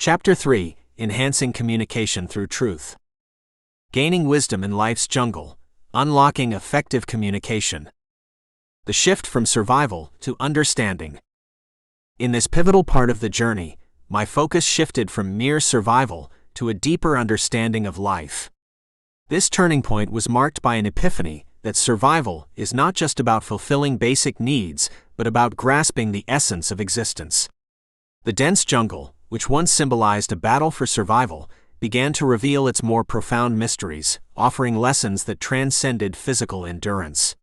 Chapter 3: Enhancing Communication Through Truth. Gaining Wisdom in Life's Jungle. Unlocking Effective Communication. The shift from survival to understanding. In this pivotal part of the journey, my focus shifted from mere survival to a deeper understanding of life. This turning point was marked by an epiphany that survival is not just about fulfilling basic needs, but about grasping the essence of existence. The dense jungle, which once symbolized a battle for survival, began to reveal its more profound mysteries, offering lessons that transcended physical endurance.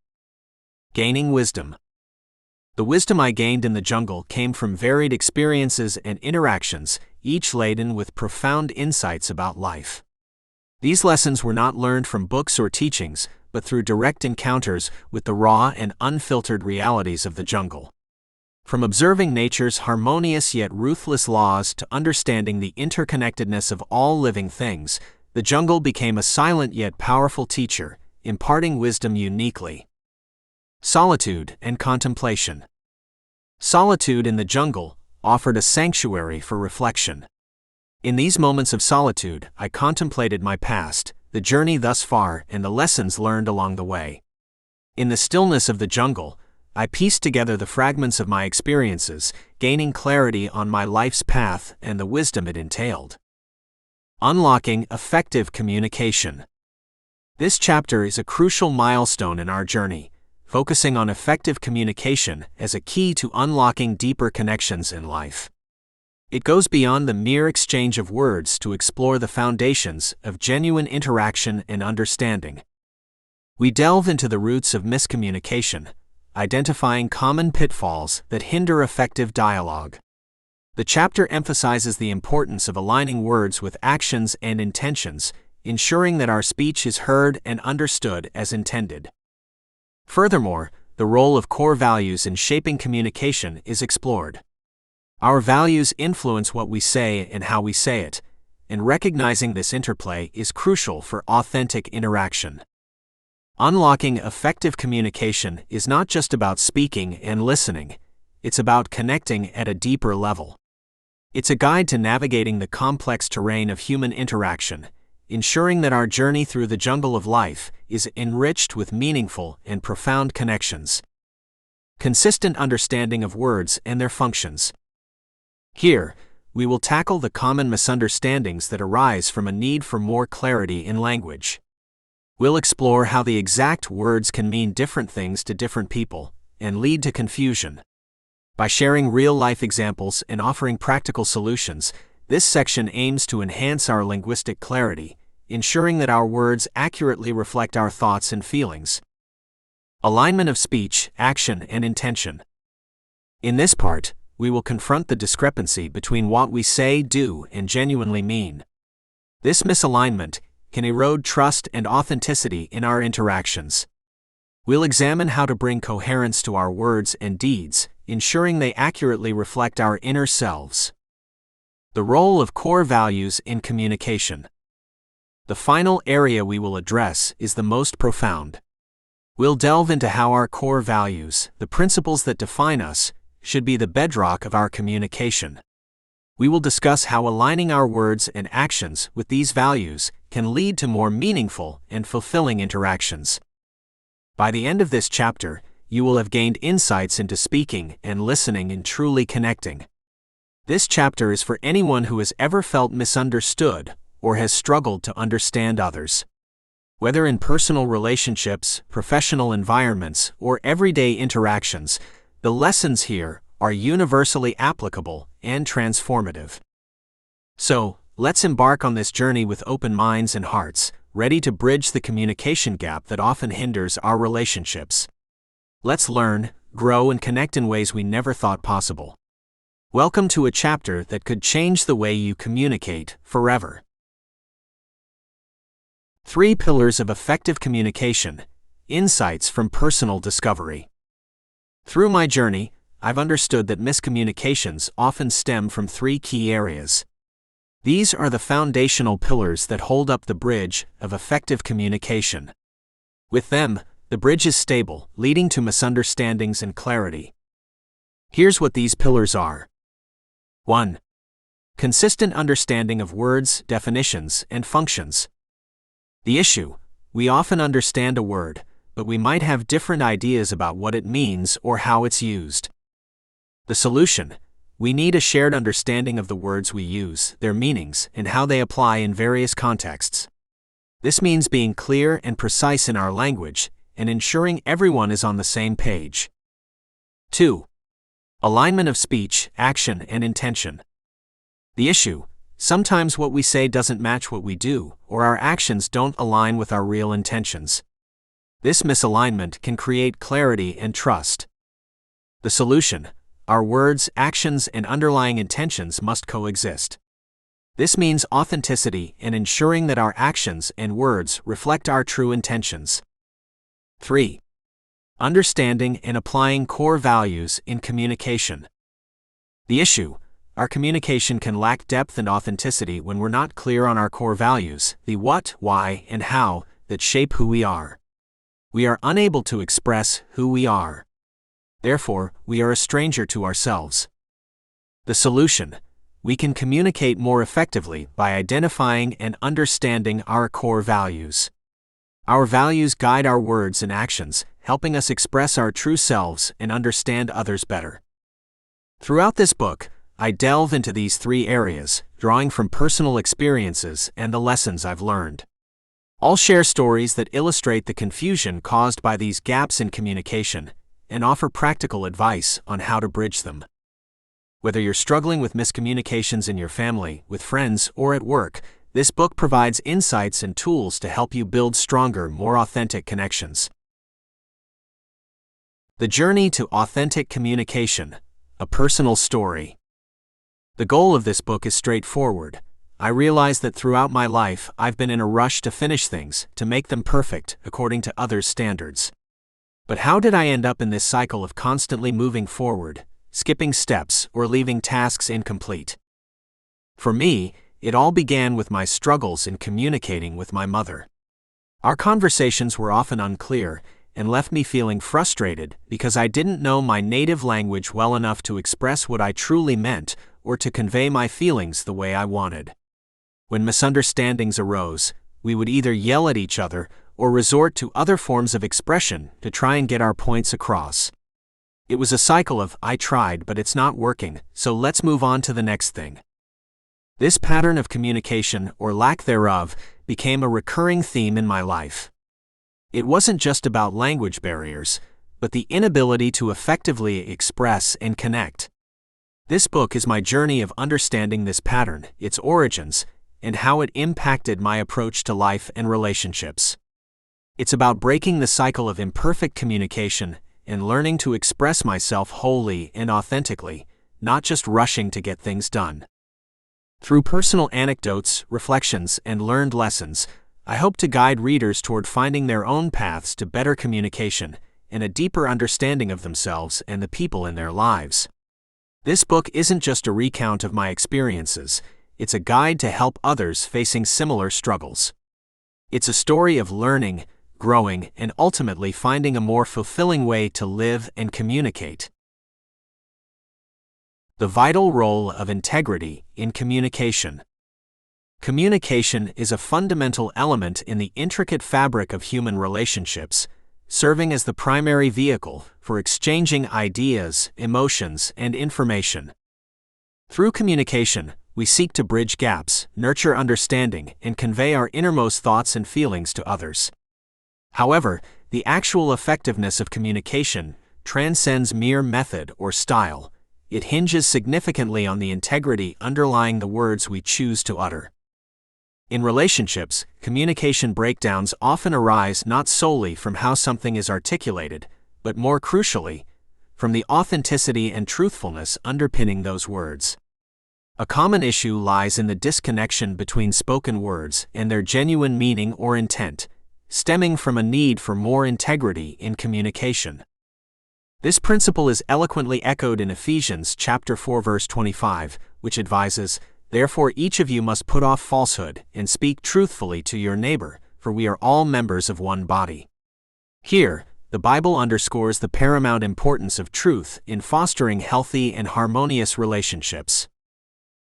Gaining wisdom. The wisdom I gained in the jungle came from varied experiences and interactions, each laden with profound insights about life. These lessons were not learned from books or teachings, but through direct encounters with the raw and unfiltered realities of the jungle. From observing nature's harmonious yet ruthless laws to understanding the interconnectedness of all living things, the jungle became a silent yet powerful teacher, imparting wisdom uniquely. Solitude and contemplation. Solitude in the jungle offered a sanctuary for reflection. In these moments of solitude, I contemplated my past, the journey thus far, and the lessons learned along the way. In the stillness of the jungle, I pieced together the fragments of my experiences, gaining clarity on my life's path and the wisdom it entailed. Unlocking effective communication. This chapter is a crucial milestone in our journey, focusing on effective communication as a key to unlocking deeper connections in life. It goes beyond the mere exchange of words to explore the foundations of genuine interaction and understanding. We delve into the roots of miscommunication, identifying common pitfalls that hinder effective dialogue. The chapter emphasizes the importance of aligning words with actions and intentions, ensuring that our speech is heard and understood as intended. Furthermore, the role of core values in shaping communication is explored. Our values influence what we say and how we say it, and recognizing this interplay is crucial for authentic interaction. Unlocking effective communication is not just about speaking and listening, it's about connecting at a deeper level. It's a guide to navigating the complex terrain of human interaction, ensuring that our journey through the jungle of life is enriched with meaningful and profound connections. Consistent understanding of words and their functions. Here, we will tackle the common misunderstandings that arise from a need for more clarity in language. We'll explore how the exact words can mean different things to different people and lead to confusion. By sharing real-life examples and offering practical solutions, this section aims to enhance our linguistic clarity, ensuring that our words accurately reflect our thoughts and feelings. Alignment of speech, action, and intention. In this part, we will confront the discrepancy between what we say, do, and genuinely mean. This misalignment can erode trust and authenticity in our interactions. We'll examine how to bring coherence to our words and deeds, ensuring they accurately reflect our inner selves. The role of core values in communication. The final area we will address is the most profound. We'll delve into how our core values, the principles that define us, should be the bedrock of our communication. We will discuss how aligning our words and actions with these values can lead to more meaningful and fulfilling interactions. By the end of this chapter, you will have gained insights into speaking and listening and truly connecting. This chapter is for anyone who has ever felt misunderstood or has struggled to understand others. Whether in personal relationships, professional environments, or everyday interactions, the lessons here are universally applicable and transformative. So, let's embark on this journey with open minds and hearts, ready to bridge the communication gap that often hinders our relationships. Let's learn, grow, and connect in ways we never thought possible. Welcome to a chapter that could change the way you communicate forever. 3 Pillars of Effective Communication. Insights from Personal Discovery. Through my journey, I've understood that miscommunications often stem from 3 key areas. These are the foundational pillars that hold up the bridge of effective communication. With them, the bridge is stable, leading to misunderstandings and clarity. Here's what these pillars are. 1. Consistent understanding of words, definitions, and functions. The issue: we often understand a word, but we might have different ideas about what it means or how it's used. The solution: we need a shared understanding of the words we use, their meanings, and how they apply in various contexts. This means being clear and precise in our language, and ensuring everyone is on the same page. 2. Alignment of speech, action, and intention. The issue: sometimes what we say doesn't match what we do, or our actions don't align with our real intentions. This misalignment can create clarity and trust. The solution: our words, actions, and underlying intentions must coexist. This means authenticity and ensuring that our actions and words reflect our true intentions. 3. Understanding and applying core values in communication. The issue: our communication can lack depth and authenticity when we're not clear on our core values, the what, why, and how, that shape who we are. We are unable to express who we are. Therefore, we are a stranger to ourselves. The solution: we can communicate more effectively by identifying and understanding our core values. Our values guide our words and actions, helping us express our true selves and understand others better. Throughout this book, I delve into these 3 areas, drawing from personal experiences and the lessons I've learned. I'll share stories that illustrate the confusion caused by these gaps in communication and offer practical advice on how to bridge them. Whether you're struggling with miscommunications in your family, with friends, or at work, this book provides insights and tools to help you build stronger, more authentic connections. The Journey to Authentic Communication, a Personal Story. The goal of this book is straightforward. I realize that throughout my life, I've been in a rush to finish things, to make them perfect, according to others' standards. But how did I end up in this cycle of constantly moving forward, skipping steps, or leaving tasks incomplete? For me, it all began with my struggles in communicating with my mother. Our conversations were often unclear, and left me feeling frustrated because I didn't know my native language well enough to express what I truly meant or to convey my feelings the way I wanted. When misunderstandings arose, we would either yell at each other or resort to other forms of expression to try and get our points across. It was a cycle of, I tried but it's not working, so let's move on to the next thing. This pattern of communication, or lack thereof, became a recurring theme in my life. It wasn't just about language barriers, but the inability to effectively express and connect. This book is my journey of understanding this pattern, its origins, and how it impacted my approach to life and relationships. It's about breaking the cycle of imperfect communication and learning to express myself wholly and authentically, not just rushing to get things done. Through personal anecdotes, reflections, and learned lessons, I hope to guide readers toward finding their own paths to better communication and a deeper understanding of themselves and the people in their lives. This book isn't just a recount of my experiences, it's a guide to help others facing similar struggles. It's a story of learning, growing, and ultimately finding a more fulfilling way to live and communicate. The vital role of integrity in communication. Communication is a fundamental element in the intricate fabric of human relationships, serving as the primary vehicle for exchanging ideas, emotions, and information. Through communication, we seek to bridge gaps, nurture understanding, and convey our innermost thoughts and feelings to others. However, the actual effectiveness of communication transcends mere method or style. It hinges significantly on the integrity underlying the words we choose to utter. In relationships, communication breakdowns often arise not solely from how something is articulated, but more crucially, from the authenticity and truthfulness underpinning those words. A common issue lies in the disconnection between spoken words and their genuine meaning or intent, stemming from a need for more integrity in communication. This principle is eloquently echoed in Ephesians chapter 4 verse 25, which advises, "Therefore each of you must put off falsehood and speak truthfully to your neighbor, for we are all members of one body." Here, the Bible underscores the paramount importance of truth in fostering healthy and harmonious relationships.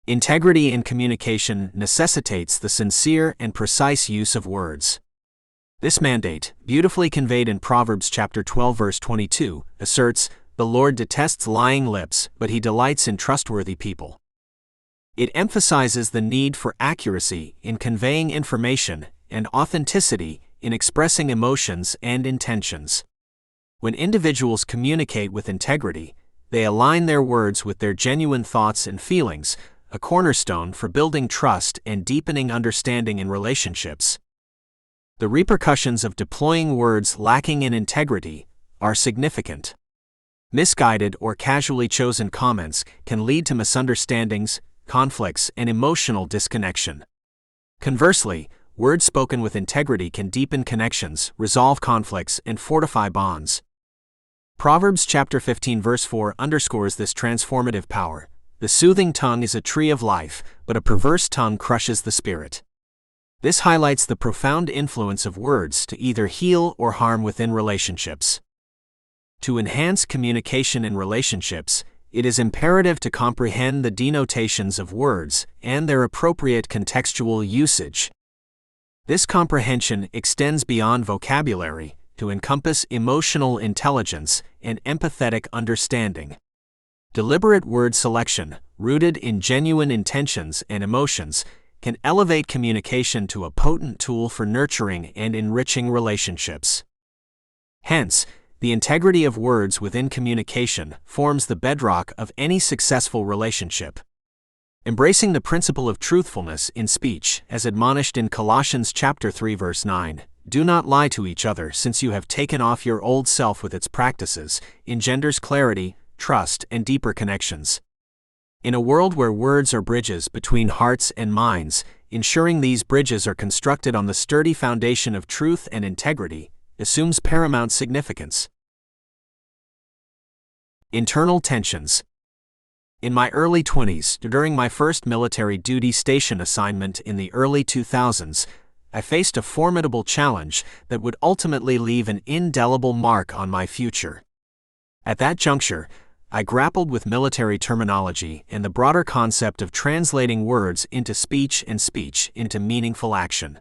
Integrity in communication necessitates the sincere and precise use of words. This mandate, beautifully conveyed in Proverbs chapter 12 verse 22, asserts, "The Lord detests lying lips, but he delights in trustworthy people." It emphasizes the need for accuracy in conveying information and authenticity in expressing emotions and intentions. When individuals communicate with integrity, they align their words with their genuine thoughts and feelings, a cornerstone for building trust and deepening understanding in relationships. The repercussions of deploying words lacking in integrity are significant. Misguided or casually chosen comments can lead to misunderstandings, conflicts, and emotional disconnection. Conversely, words spoken with integrity can deepen connections, resolve conflicts, and fortify bonds. Proverbs chapter 15 verse 4 underscores this transformative power. "The soothing tongue is a tree of life, but a perverse tongue crushes the spirit." This highlights the profound influence of words to either heal or harm within relationships. To enhance communication in relationships, it is imperative to comprehend the denotations of words and their appropriate contextual usage. This comprehension extends beyond vocabulary to encompass emotional intelligence and empathetic understanding. Deliberate word selection, rooted in genuine intentions and emotions, can elevate communication to a potent tool for nurturing and enriching relationships. Hence, the integrity of words within communication forms the bedrock of any successful relationship. Embracing the principle of truthfulness in speech, as admonished in Colossians chapter 3 verse 9, "Do not lie to each other, since you have taken off your old self with its practices," engenders clarity, trust, and deeper connections. In a world where words are bridges between hearts and minds, ensuring these bridges are constructed on the sturdy foundation of truth and integrity assumes paramount significance. Internal tensions. In my early 20s, during my first military duty station assignment in the early 2000s, I faced a formidable challenge that would ultimately leave an indelible mark on my future. At that juncture, I grappled with military terminology and the broader concept of translating words into speech and speech into meaningful action.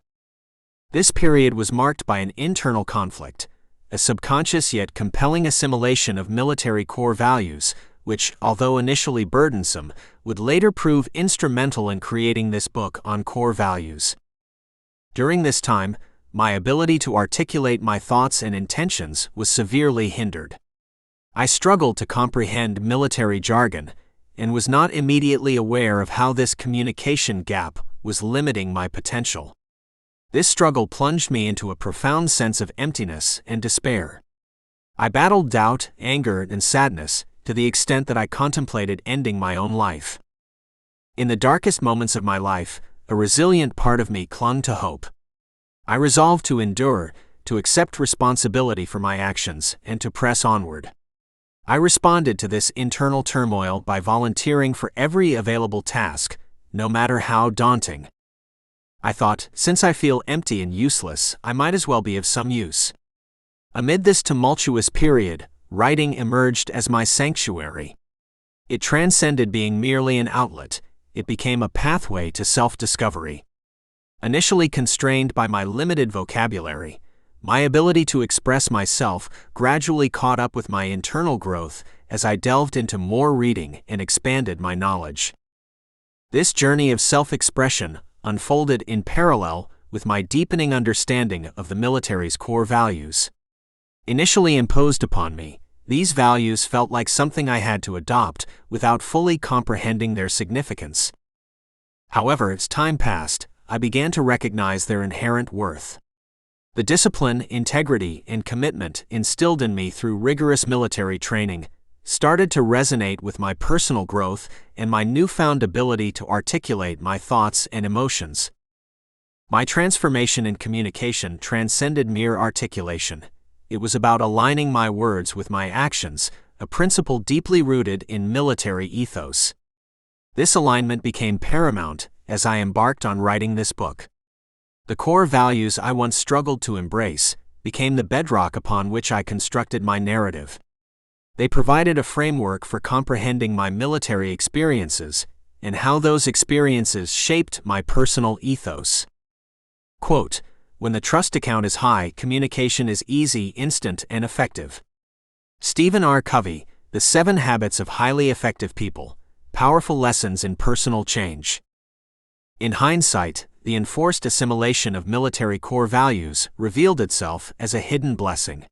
This period was marked by an internal conflict, a subconscious yet compelling assimilation of military core values, which, although initially burdensome, would later prove instrumental in creating this book on core values. During this time, my ability to articulate my thoughts and intentions was severely hindered. I struggled to comprehend military jargon and was not immediately aware of how this communication gap was limiting my potential. This struggle plunged me into a profound sense of emptiness and despair. I battled doubt, anger, and sadness to the extent that I contemplated ending my own life. In the darkest moments of my life, a resilient part of me clung to hope. I resolved to endure, to accept responsibility for my actions, and to press onward. I responded to this internal turmoil by volunteering for every available task, no matter how daunting. I thought, since I feel empty and useless, I might as well be of some use. Amid this tumultuous period, writing emerged as my sanctuary. It transcended being merely an outlet. It became a pathway to self-discovery. Initially constrained by my limited vocabulary, my ability to express myself gradually caught up with my internal growth as I delved into more reading and expanded my knowledge. This journey of self-expression unfolded in parallel with my deepening understanding of the military's core values. Initially imposed upon me, these values felt like something I had to adopt without fully comprehending their significance. However, as time passed, I began to recognize their inherent worth. The discipline, integrity, and commitment instilled in me through rigorous military training started to resonate with my personal growth and my newfound ability to articulate my thoughts and emotions. My transformation in communication transcended mere articulation. It was about aligning my words with my actions, a principle deeply rooted in military ethos. This alignment became paramount as I embarked on writing this book. The core values I once struggled to embrace became the bedrock upon which I constructed my narrative. They provided a framework for comprehending my military experiences, and how those experiences shaped my personal ethos. Quote, "When the trust account is high, communication is easy, instant, and effective." Stephen R. Covey, The 7 Habits of Highly Effective People, Powerful Lessons in Personal Change. In hindsight, the enforced assimilation of military core values revealed itself as a hidden blessing.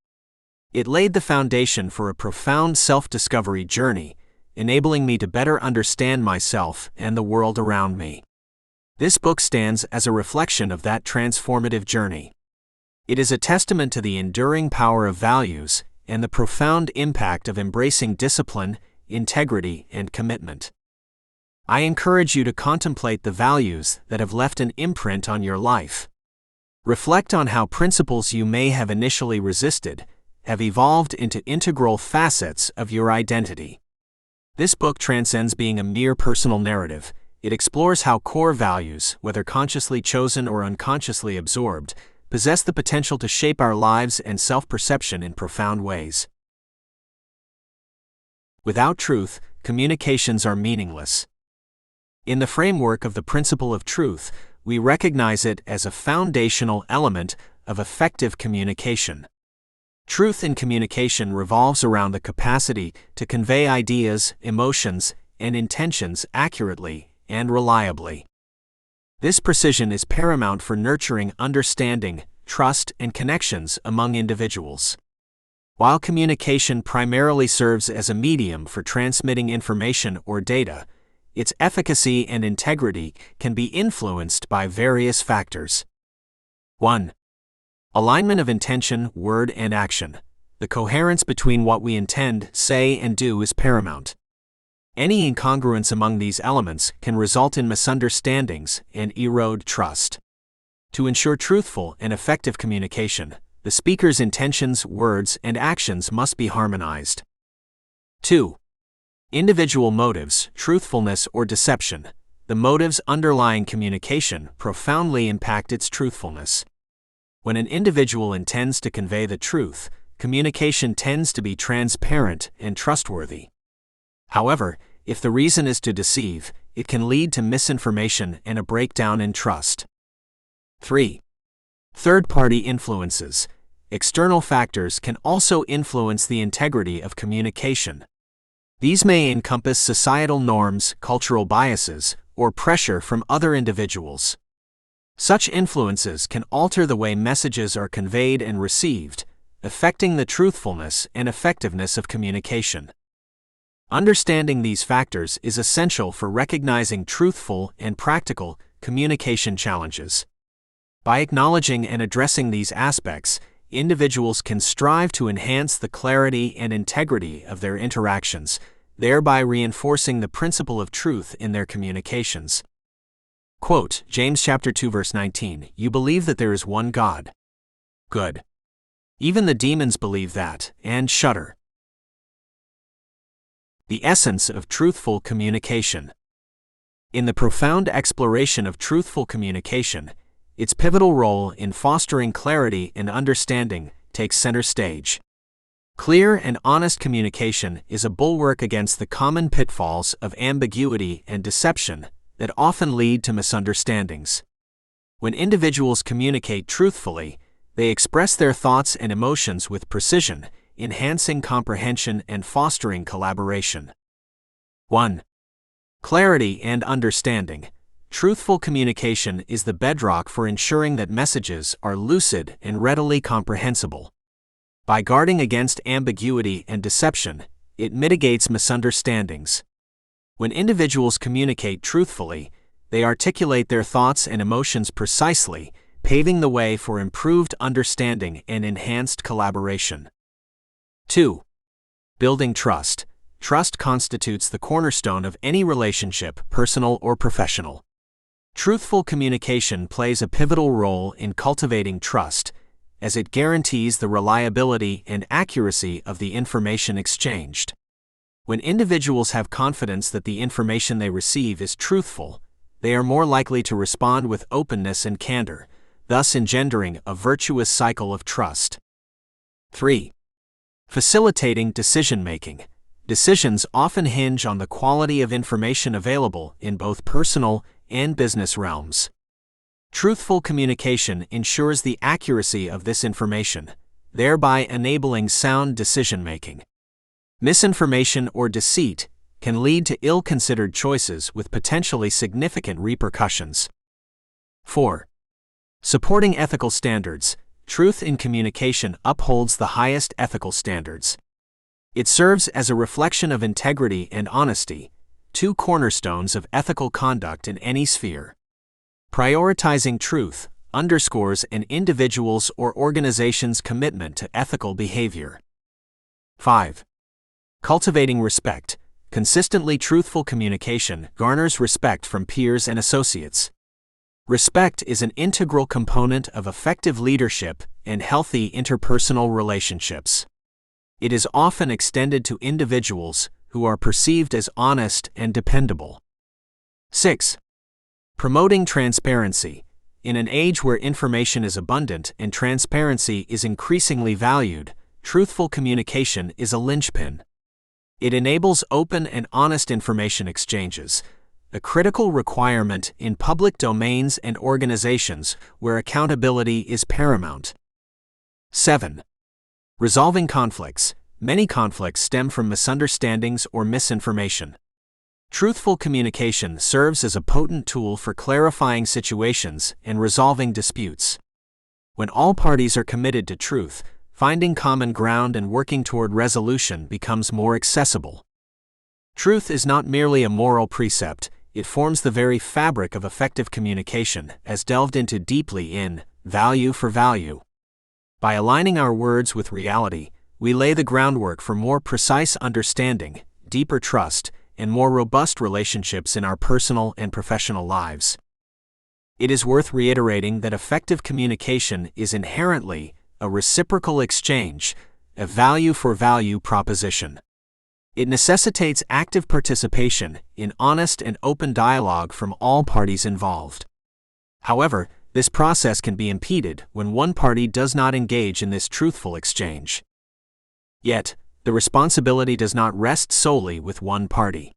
It laid the foundation for a profound self-discovery journey, enabling me to better understand myself and the world around me. This book stands as a reflection of that transformative journey. It is a testament to the enduring power of values and the profound impact of embracing discipline, integrity, and commitment. I encourage you to contemplate the values that have left an imprint on your life. Reflect on how principles you may have initially resisted have evolved into integral facets of your identity. This book transcends being a mere personal narrative. It explores how core values, whether consciously chosen or unconsciously absorbed, possess the potential to shape our lives and self-perception in profound ways. Without truth, communications are meaningless. In the framework of the principle of truth, we recognize it as a foundational element of effective communication. Truth in communication revolves around the capacity to convey ideas, emotions, and intentions accurately and reliably. This precision is paramount for nurturing understanding, trust, and connections among individuals. While communication primarily serves as a medium for transmitting information or data, its efficacy and integrity can be influenced by various factors. 1. Alignment of intention, word, and action. The coherence between what we intend, say, and do is paramount. Any incongruence among these elements can result in misunderstandings and erode trust. To ensure truthful and effective communication, the speaker's intentions, words, and actions must be harmonized. 2. Individual motives, truthfulness or deception. The motives underlying communication profoundly impact its truthfulness. When an individual intends to convey the truth, communication tends to be transparent and trustworthy. However, if the reason is to deceive, it can lead to misinformation and a breakdown in trust. 3. Third-party influences. External factors can also influence the integrity of communication. These may encompass societal norms, cultural biases, or pressure from other individuals. Such influences can alter the way messages are conveyed and received, affecting the truthfulness and effectiveness of communication. Understanding these factors is essential for recognizing truthful and practical communication challenges. By acknowledging and addressing these aspects, individuals can strive to enhance the clarity and integrity of their interactions, thereby reinforcing the principle of truth in their communications. Quote, James chapter 2 verse 19, "You believe that there is one God. Good. Even the demons believe that, and shudder." The essence of truthful communication. In the profound exploration of truthful communication, its pivotal role in fostering clarity and understanding takes center stage. Clear and honest communication is a bulwark against the common pitfalls of ambiguity and deception that often lead to misunderstandings. When individuals communicate truthfully, they express their thoughts and emotions with precision, enhancing comprehension and fostering collaboration. 1. Clarity and understanding. Truthful communication is the bedrock for ensuring that messages are lucid and readily comprehensible. By guarding against ambiguity and deception, it mitigates misunderstandings. When individuals communicate truthfully, they articulate their thoughts and emotions precisely, paving the way for improved understanding and enhanced collaboration. 2. Building trust. Trust constitutes the cornerstone of any relationship, personal or professional. Truthful communication plays a pivotal role in cultivating trust, as it guarantees the reliability and accuracy of the information exchanged. When individuals have confidence that the information they receive is truthful, they are more likely to respond with openness and candor, thus engendering a virtuous cycle of trust. 3. Facilitating decision-making. Decisions often hinge on the quality of information available in both personal and business realms. Truthful communication ensures the accuracy of this information, thereby enabling sound decision-making. Misinformation or deceit can lead to ill-considered choices with potentially significant repercussions. 4. Supporting ethical standards. Truth in communication upholds the highest ethical standards. It serves as a reflection of integrity and honesty, two cornerstones of ethical conduct in any sphere. Prioritizing truth underscores an individual's or organization's commitment to ethical behavior. 5. Cultivating respect. Consistently truthful communication garners respect from peers and associates. Respect is an integral component of effective leadership and healthy interpersonal relationships. It is often extended to individuals who are perceived as honest and dependable. 6. Promoting transparency. In an age where information is abundant and transparency is increasingly valued, truthful communication is a linchpin. It enables open and honest information exchanges, a critical requirement in public domains and organizations where accountability is paramount. 7. Resolving conflicts. Many conflicts stem from misunderstandings or misinformation. Truthful communication serves as a potent tool for clarifying situations and resolving disputes. When all parties are committed to truth, finding common ground and working toward resolution becomes more accessible. Truth is not merely a moral precept, it forms the very fabric of effective communication, as delved into deeply in Value for Value. By aligning our words with reality, we lay the groundwork for more precise understanding, deeper trust, and more robust relationships in our personal and professional lives. It is worth reiterating that effective communication is inherently a reciprocal exchange, a value-for-value proposition. It necessitates active participation in honest and open dialogue from all parties involved. However, this process can be impeded when one party does not engage in this truthful exchange. Yet, the responsibility does not rest solely with one party.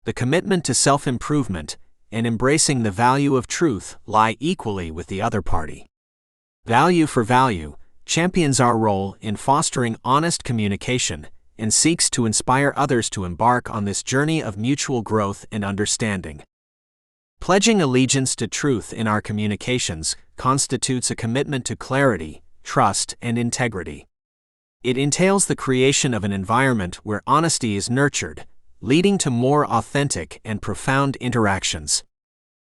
The commitment to self-improvement and embracing the value of truth lie equally with the other party. Value for Value champions our role in fostering honest communication and seeks to inspire others to embark on this journey of mutual growth and understanding. Pledging allegiance to truth in our communications constitutes a commitment to clarity, trust, and integrity. It entails the creation of an environment where honesty is nurtured, leading to more authentic and profound interactions.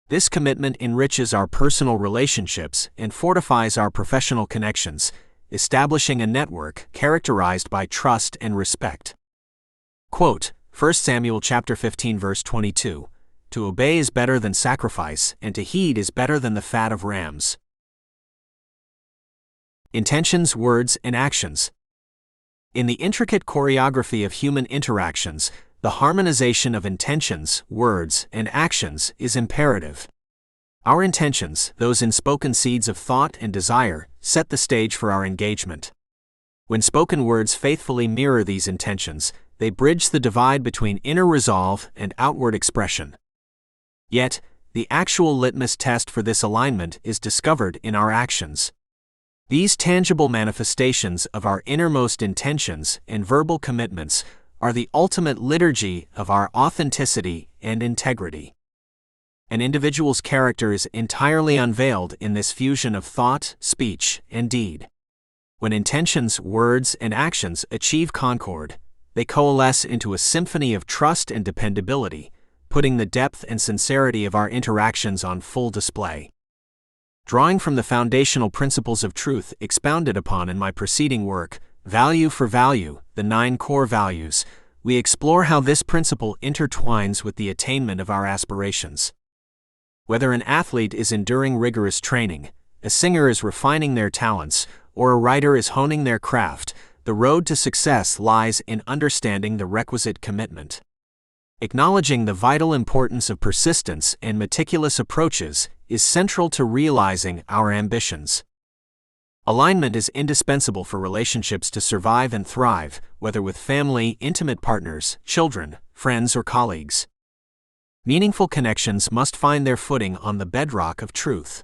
This commitment enriches our personal relationships and fortifies our professional connections, establishing a network characterized by trust and respect. Quote, 1 Samuel chapter 15 verse 22, "To obey is better than sacrifice, and to heed is better than the fat of rams." Intentions, words, and actions. In the intricate choreography of human interactions, the harmonization of intentions, words, and actions is imperative. Our intentions, those unspoken seeds of thought and desire, set the stage for our engagement. When spoken words faithfully mirror these intentions, they bridge the divide between inner resolve and outward expression. Yet, the actual litmus test for this alignment is discovered in our actions. These tangible manifestations of our innermost intentions and verbal commitments are the ultimate liturgy of our authenticity and integrity. An individual's character is entirely unveiled in this fusion of thought, speech, and deed. When intentions, words, and actions achieve concord, they coalesce into a symphony of trust and dependability, putting the depth and sincerity of our interactions on full display. Drawing from the foundational principles of truth expounded upon in my preceding work, Value for Value, the 9 core values, we explore how this principle intertwines with the attainment of our aspirations. Whether an athlete is enduring rigorous training, a singer is refining their talents, or a writer is honing their craft, the road to success lies in understanding the requisite commitment. Acknowledging the vital importance of persistence and meticulous approaches is central to realizing our ambitions. Alignment is indispensable for relationships to survive and thrive, whether with family, intimate partners, children, friends, or colleagues. Meaningful connections must find their footing on the bedrock of truth.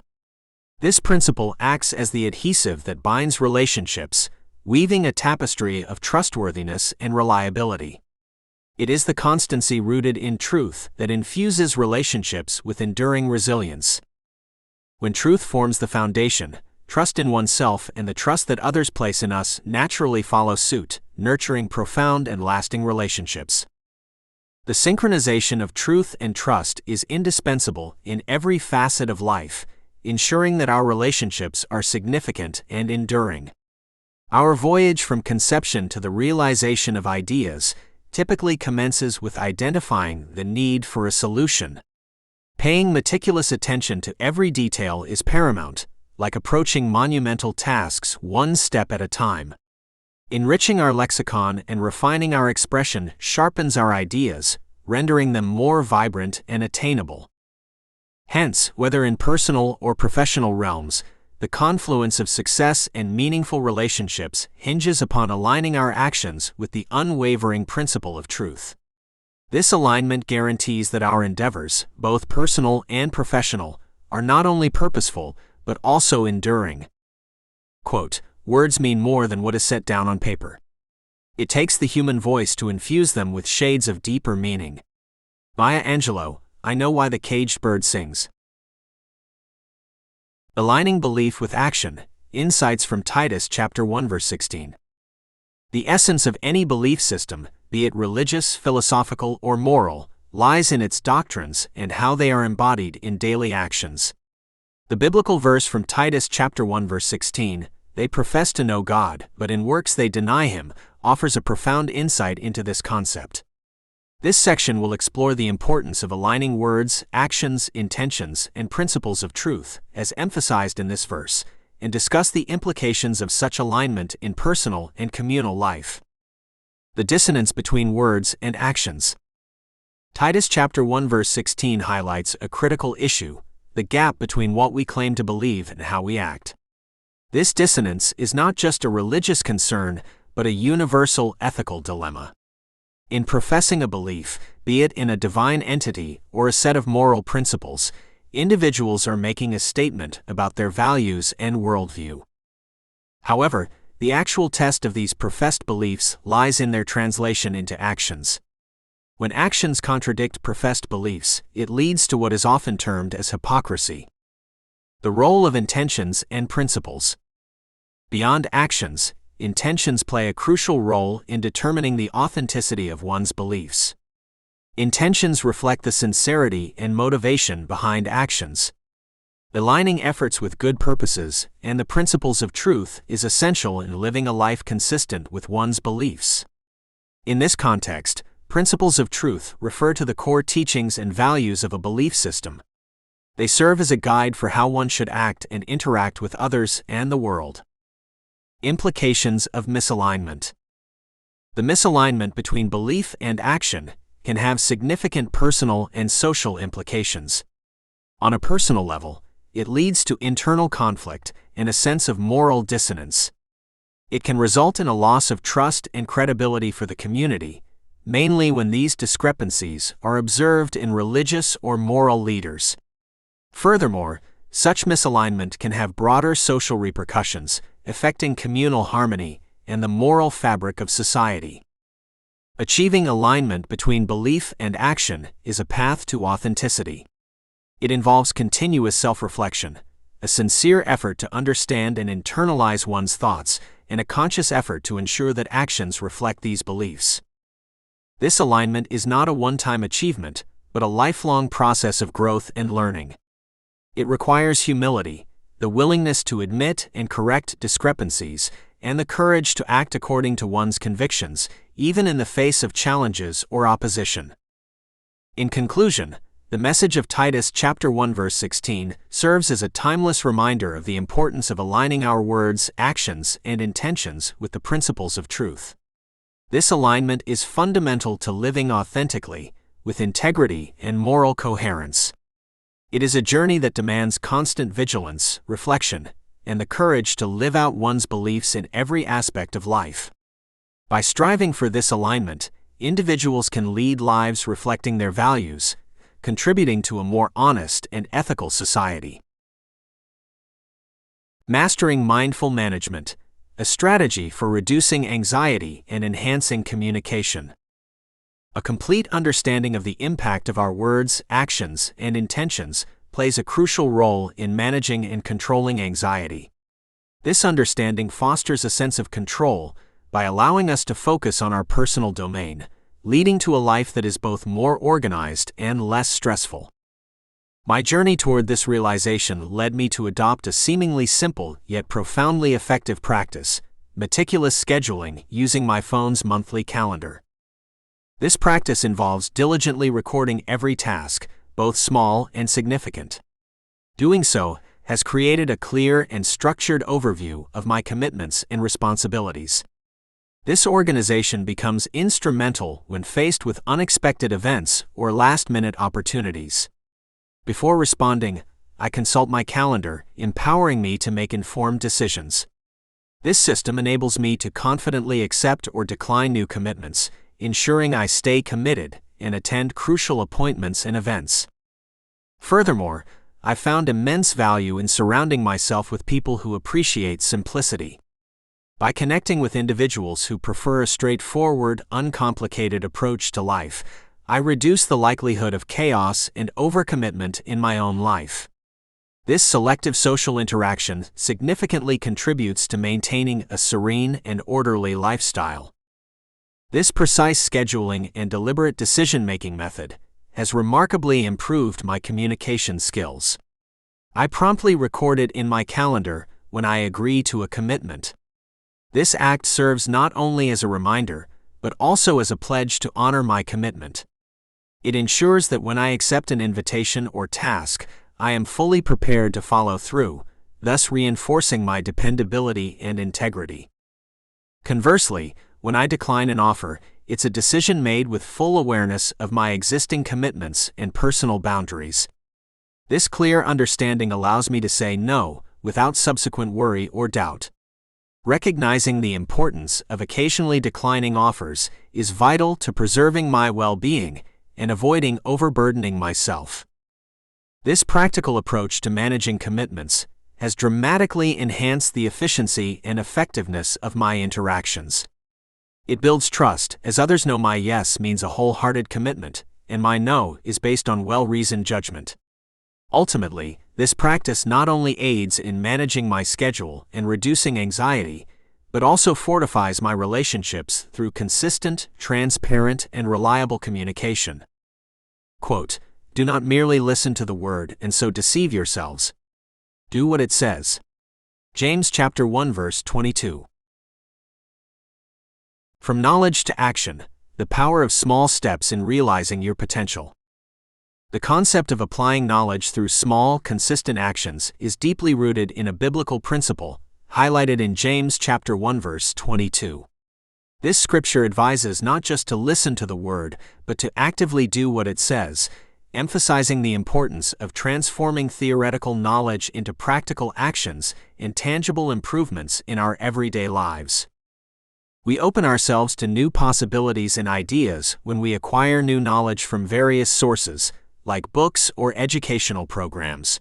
This principle acts as the adhesive that binds relationships, weaving a tapestry of trustworthiness and reliability. It is the constancy rooted in truth that infuses relationships with enduring resilience. When truth forms the foundation, trust in oneself and the trust that others place in us naturally follow suit, nurturing profound and lasting relationships. The synchronization of truth and trust is indispensable in every facet of life, ensuring that our relationships are significant and enduring. Our voyage from conception to the realization of ideas typically commences with identifying the need for a solution. Paying meticulous attention to every detail is paramount, like approaching monumental tasks one step at a time. Enriching our lexicon and refining our expression sharpens our ideas, rendering them more vibrant and attainable. Hence, whether in personal or professional realms, the confluence of success and meaningful relationships hinges upon aligning our actions with the unwavering principle of truth. This alignment guarantees that our endeavors, both personal and professional, are not only purposeful, but also enduring. Quote, "Words mean more than what is set down on paper. It takes the human voice to infuse them with shades of deeper meaning." Maya Angelou, I Know Why the Caged Bird Sings. Aligning belief with action. Insights from Titus chapter 1 verse 16. The essence of any belief system, be it religious, philosophical, or moral, lies in its doctrines and how they are embodied in daily actions. The biblical verse from Titus chapter 1 verse 16, "They profess to know God, but in works they deny Him," offers a profound insight into this concept. This section will explore the importance of aligning words, actions, intentions, and principles of truth, as emphasized in this verse, and discuss the implications of such alignment in personal and communal life. The dissonance between words and actions. Titus chapter 1 verse 16 highlights a critical issue: the gap between what we claim to believe and how we act. This dissonance is not just a religious concern, but a universal ethical dilemma. In professing a belief, be it in a divine entity or a set of moral principles, individuals are making a statement about their values and worldview. However, the actual test of these professed beliefs lies in their translation into actions. When actions contradict professed beliefs, it leads to what is often termed as hypocrisy. The role of intentions and principles. Beyond actions, intentions play a crucial role in determining the authenticity of one's beliefs. Intentions reflect the sincerity and motivation behind actions. Aligning efforts with good purposes and the principles of truth is essential in living a life consistent with one's beliefs. In this context, principles of truth refer to the core teachings and values of a belief system. They serve as a guide for how one should act and interact with others and the world. Implications of misalignment. The misalignment between belief and action can have significant personal and social implications. On a personal level, it leads to internal conflict and a sense of moral dissonance. It can result in a loss of trust and credibility for the community, mainly when these discrepancies are observed in religious or moral leaders. Furthermore, such misalignment can have broader social repercussions, affecting communal harmony and the moral fabric of society. Achieving alignment between belief and action is a path to authenticity. It involves continuous self-reflection, a sincere effort to understand and internalize one's thoughts, and a conscious effort to ensure that actions reflect these beliefs. This alignment is not a one-time achievement, but a lifelong process of growth and learning. It requires humility, the willingness to admit and correct discrepancies, and the courage to act according to one's convictions, even in the face of challenges or opposition. In conclusion, the message of Titus chapter 1 verse 16 serves as a timeless reminder of the importance of aligning our words, actions, and intentions with the principles of truth. This alignment is fundamental to living authentically, with integrity and moral coherence. It is a journey that demands constant vigilance, reflection, and the courage to live out one's beliefs in every aspect of life. By striving for this alignment, individuals can lead lives reflecting their values, contributing to a more honest and ethical society. Mastering mindful management, a strategy for reducing anxiety and enhancing communication. A complete understanding of the impact of our words, actions, and intentions plays a crucial role in managing and controlling anxiety. This understanding fosters a sense of control by allowing us to focus on our personal domain, leading to a life that is both more organized and less stressful. My journey toward this realization led me to adopt a seemingly simple yet profoundly effective practice: meticulous scheduling using my phone's monthly calendar. This practice involves diligently recording every task, both small and significant. Doing so has created a clear and structured overview of my commitments and responsibilities. This organization becomes instrumental when faced with unexpected events or last-minute opportunities. Before responding, I consult my calendar, empowering me to make informed decisions. This system enables me to confidently accept or decline new commitments, ensuring I stay committed and attend crucial appointments and events. Furthermore, I found immense value in surrounding myself with people who appreciate simplicity. By connecting with individuals who prefer a straightforward, uncomplicated approach to life, I reduce the likelihood of chaos and overcommitment in my own life. This selective social interaction significantly contributes to maintaining a serene and orderly lifestyle. This precise scheduling and deliberate decision-making method has remarkably improved my communication skills. I promptly record it in my calendar when I agree to a commitment. This act serves not only as a reminder, but also as a pledge to honor my commitment. It ensures that when I accept an invitation or task, I am fully prepared to follow through, thus reinforcing my dependability and integrity. Conversely, when I decline an offer, it's a decision made with full awareness of my existing commitments and personal boundaries. This clear understanding allows me to say no without subsequent worry or doubt. Recognizing the importance of occasionally declining offers is vital to preserving my well-being and avoiding overburdening myself. This practical approach to managing commitments has dramatically enhanced the efficiency and effectiveness of my interactions. It builds trust, as others know my yes means a wholehearted commitment, and my no is based on well-reasoned judgment. Ultimately, this practice not only aids in managing my schedule and reducing anxiety, but also fortifies my relationships through consistent, transparent, and reliable communication. Quote, "Do not merely listen to the word and so deceive yourselves. Do what it says." James chapter 1 verse 22. From knowledge to action, the power of small steps in realizing your potential. The concept of applying knowledge through small, consistent actions is deeply rooted in a biblical principle, highlighted in James chapter 1 verse 22. This scripture advises not just to listen to the word, but to actively do what it says, emphasizing the importance of transforming theoretical knowledge into practical actions and tangible improvements in our everyday lives. We open ourselves to new possibilities and ideas when we acquire new knowledge from various sources, like books or educational programs.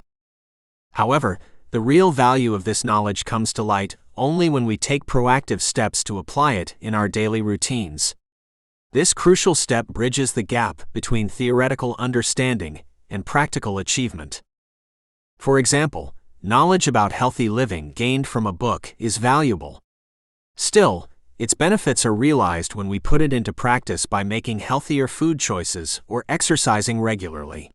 However, the real value of this knowledge comes to light only when we take proactive steps to apply it in our daily routines. This crucial step bridges the gap between theoretical understanding and practical achievement. For example, knowledge about healthy living gained from a book is valuable. Still, its benefits are realized when we put it into practice by making healthier food choices or exercising regularly.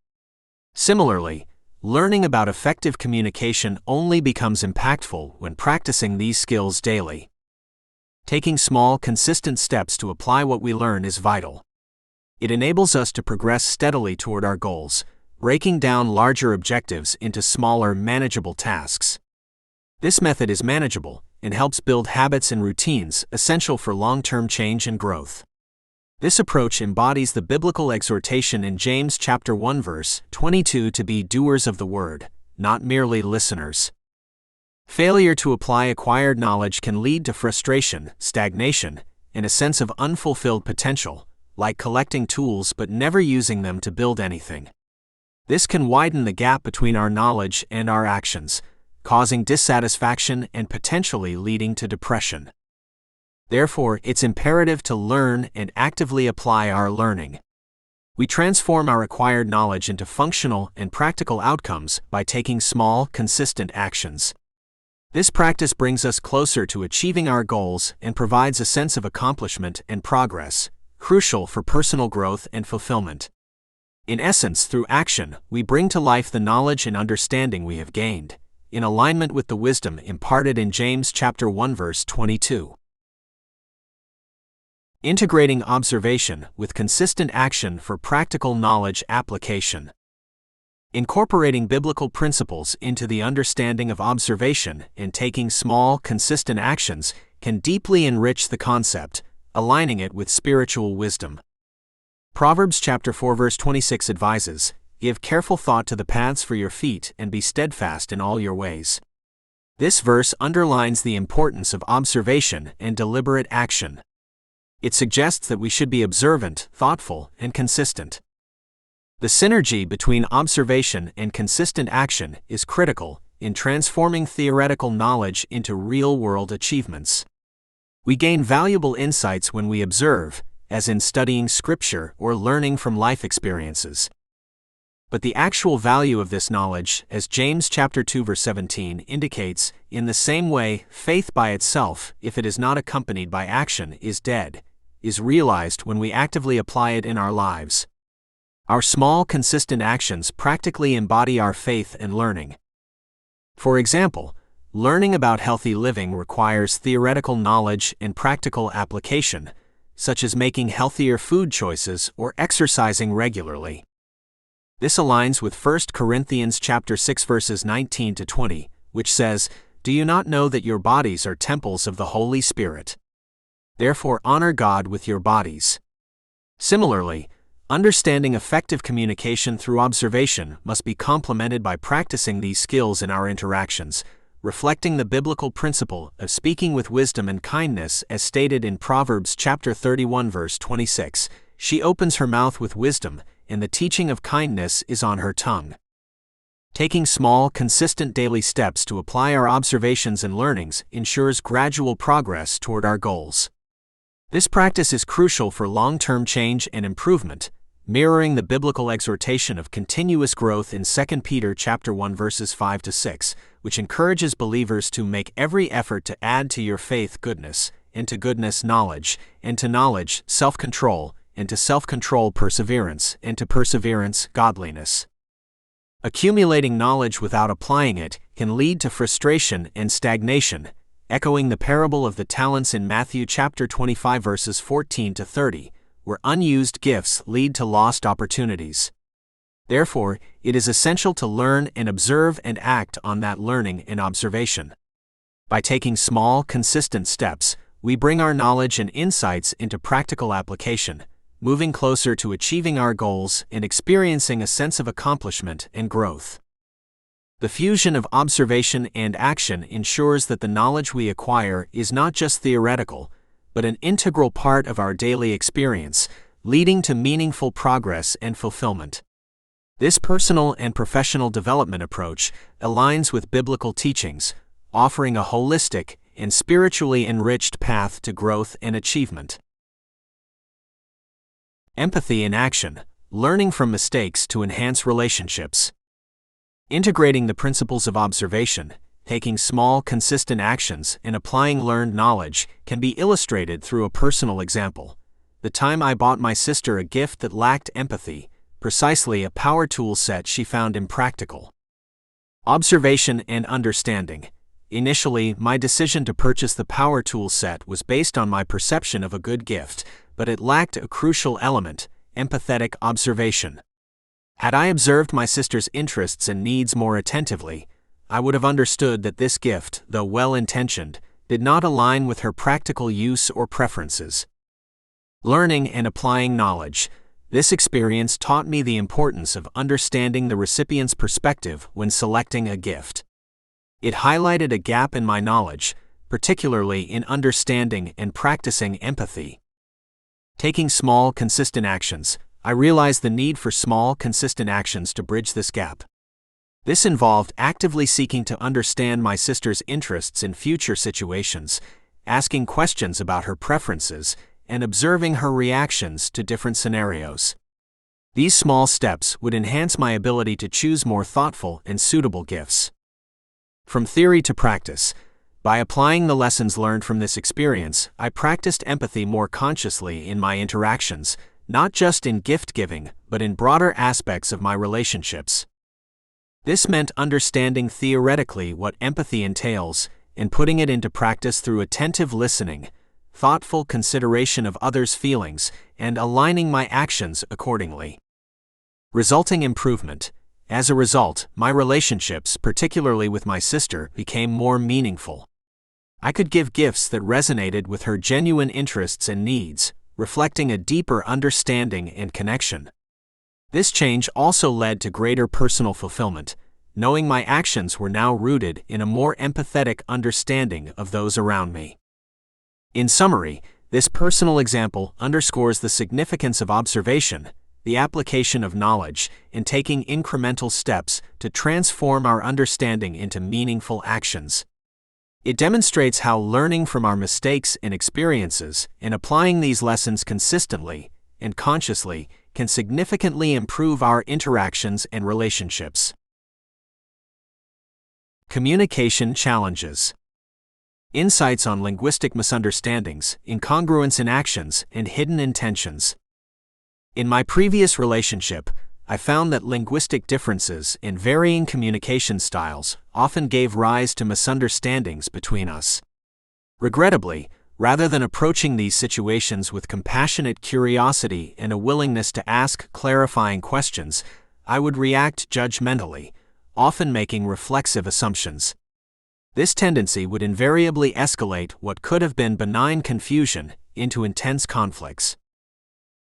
Similarly, learning about effective communication only becomes impactful when practicing these skills daily. Taking small, consistent steps to apply what we learn is vital. It enables us to progress steadily toward our goals, breaking down larger objectives into smaller, manageable tasks. This method is manageable and helps build habits and routines essential for long-term change and growth. This approach embodies the biblical exhortation in James chapter 1 verse 22 to be doers of the word, not merely listeners. Failure to apply acquired knowledge can lead to frustration, stagnation, and a sense of unfulfilled potential, like collecting tools but never using them to build anything. This can widen the gap between our knowledge and our actions, causing dissatisfaction and potentially leading to depression. Therefore, it's imperative to learn and actively apply our learning. We transform our acquired knowledge into functional and practical outcomes by taking small, consistent actions. This practice brings us closer to achieving our goals and provides a sense of accomplishment and progress, crucial for personal growth and fulfillment. In essence, through action, we bring to life the knowledge and understanding we have gained, in alignment with the wisdom imparted in James chapter 1 verse 22. Integrating observation with consistent action for practical knowledge application. Incorporating biblical principles into the understanding of observation and taking small, consistent actions can deeply enrich the concept, aligning it with spiritual wisdom. Proverbs chapter 4 verse 26 advises, "Give careful thought to the paths for your feet and be steadfast in all your ways." This verse underlines the importance of observation and deliberate action. It suggests that we should be observant, thoughtful, and consistent. The synergy between observation and consistent action is critical in transforming theoretical knowledge into real-world achievements. We gain valuable insights when we observe, as in studying scripture or learning from life experiences. But the actual value of this knowledge, as James chapter 2 verse 17 indicates, in the same way, faith by itself, if it is not accompanied by action, is dead, is realized when we actively apply it in our lives. Our small, consistent actions practically embody our faith and learning. For example, learning about healthy living requires theoretical knowledge and practical application, such as making healthier food choices or exercising regularly. This aligns with 1 Corinthians chapter 6 verses 19 to 20, which says, "Do you not know that your bodies are temples of the Holy Spirit? Therefore honor God with your bodies." Similarly, understanding effective communication through observation must be complemented by practicing these skills in our interactions, reflecting the biblical principle of speaking with wisdom and kindness as stated in Proverbs chapter 31 verse 26, "She opens her mouth with wisdom, and the teaching of kindness is on her tongue." Taking small, consistent daily steps to apply our observations and learnings ensures gradual progress toward our goals. This practice is crucial for long-term change and improvement, mirroring the biblical exhortation of continuous growth in 2 Peter chapter 1 verses 5 to 6, which encourages believers to make every effort to add to your faith goodness, and to goodness knowledge, and to knowledge self-control, and to self-control perseverance, and to perseverance godliness. Accumulating knowledge without applying it can lead to frustration and stagnation, echoing the parable of the talents in Matthew chapter 25 verses 14 to 30, where unused gifts lead to lost opportunities. Therefore, it is essential to learn and observe and act on that learning and observation. By taking small, consistent steps, we bring our knowledge and insights into practical application, moving closer to achieving our goals and experiencing a sense of accomplishment and growth. The fusion of observation and action ensures that the knowledge we acquire is not just theoretical, but an integral part of our daily experience, leading to meaningful progress and fulfillment. This personal and professional development approach aligns with biblical teachings, offering a holistic and spiritually enriched path to growth and achievement. Empathy in action, learning from mistakes to enhance relationships. Integrating the principles of observation, taking small, consistent actions, and applying learned knowledge can be illustrated through a personal example. The time I bought my sister a gift that lacked empathy, precisely a power tool set she found impractical. Observation and understanding. Initially, my decision to purchase the power tool set was based on my perception of a good gift, but it lacked a crucial element, empathetic observation. Had I observed my sister's interests and needs more attentively, I would have understood that this gift, though well-intentioned, did not align with her practical use or preferences. Learning and applying knowledge. This experience taught me the importance of understanding the recipient's perspective when selecting a gift. It highlighted a gap in my knowledge, particularly in understanding and practicing empathy. Taking small, consistent actions, I realized the need for small, consistent actions to bridge this gap. This involved actively seeking to understand my sister's interests in future situations, asking questions about her preferences, and observing her reactions to different scenarios. These small steps would enhance my ability to choose more thoughtful and suitable gifts. From theory to practice, by applying the lessons learned from this experience, I practiced empathy more consciously in my interactions, not just in gift-giving, but in broader aspects of my relationships. This meant understanding theoretically what empathy entails and putting it into practice through attentive listening, thoughtful consideration of others' feelings, and aligning my actions accordingly. Resulting improvement. As a result, my relationships, particularly with my sister, became more meaningful. I could give gifts that resonated with her genuine interests and needs, reflecting a deeper understanding and connection. This change also led to greater personal fulfillment, knowing my actions were now rooted in a more empathetic understanding of those around me. In summary, this personal example underscores the significance of observation, the application of knowledge, and taking incremental steps to transform our understanding into meaningful actions. It demonstrates how learning from our mistakes and experiences and applying these lessons consistently and consciously can significantly improve our interactions and relationships. Communication challenges. Insights on linguistic misunderstandings, incongruence in actions, and hidden intentions. In my previous relationship, I found that linguistic differences in varying communication styles often gave rise to misunderstandings between us. Regrettably, rather than approaching these situations with compassionate curiosity and a willingness to ask clarifying questions, I would react judgmentally, often making reflexive assumptions. This tendency would invariably escalate what could have been benign confusion into intense conflicts.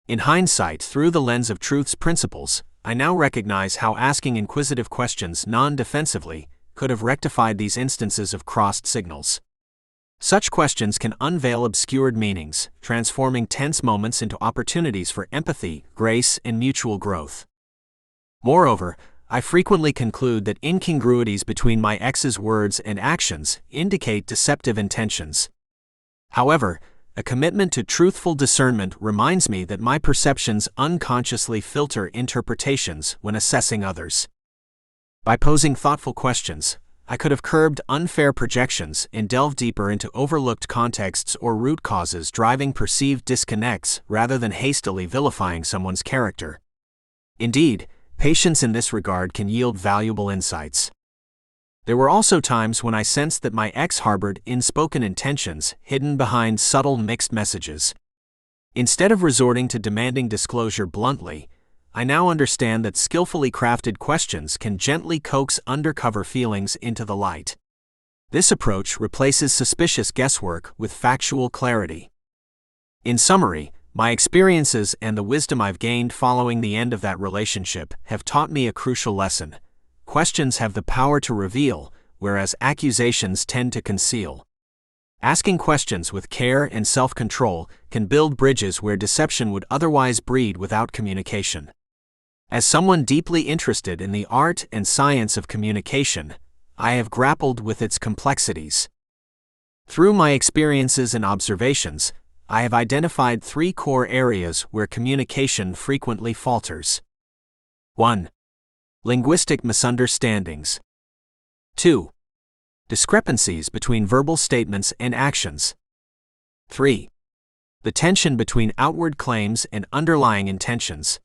In hindsight, through the lens of truth's principles, I now recognize how asking inquisitive questions non-defensively could have rectified these instances of crossed signals. Such questions can unveil obscured meanings, transforming tense moments into opportunities for empathy, grace, and mutual growth. Moreover, I frequently conclude that incongruities between my ex's words and actions indicate deceptive intentions. However, a commitment to truthful discernment reminds me that my perceptions unconsciously filter interpretations when assessing others. By posing thoughtful questions, I could have curbed unfair projections and delved deeper into overlooked contexts or root causes driving perceived disconnects rather than hastily vilifying someone's character. Indeed, patience in this regard can yield valuable insights. There were also times when I sensed that my ex harbored unspoken intentions hidden behind subtle mixed messages. Instead of resorting to demanding disclosure bluntly, I now understand that skillfully crafted questions can gently coax undercover feelings into the light. This approach replaces suspicious guesswork with factual clarity. In summary, my experiences and the wisdom I've gained following the end of that relationship have taught me a crucial lesson. Questions have the power to reveal, whereas accusations tend to conceal. Asking questions with care and self-control can build bridges where deception would otherwise breed without communication. As someone deeply interested in the art and science of communication, I have grappled with its complexities. Through my experiences and observations, I have identified 3 core areas where communication frequently falters. 1. Linguistic misunderstandings. 2. Discrepancies between verbal statements and actions. 3. The tension between outward claims and underlying intentions.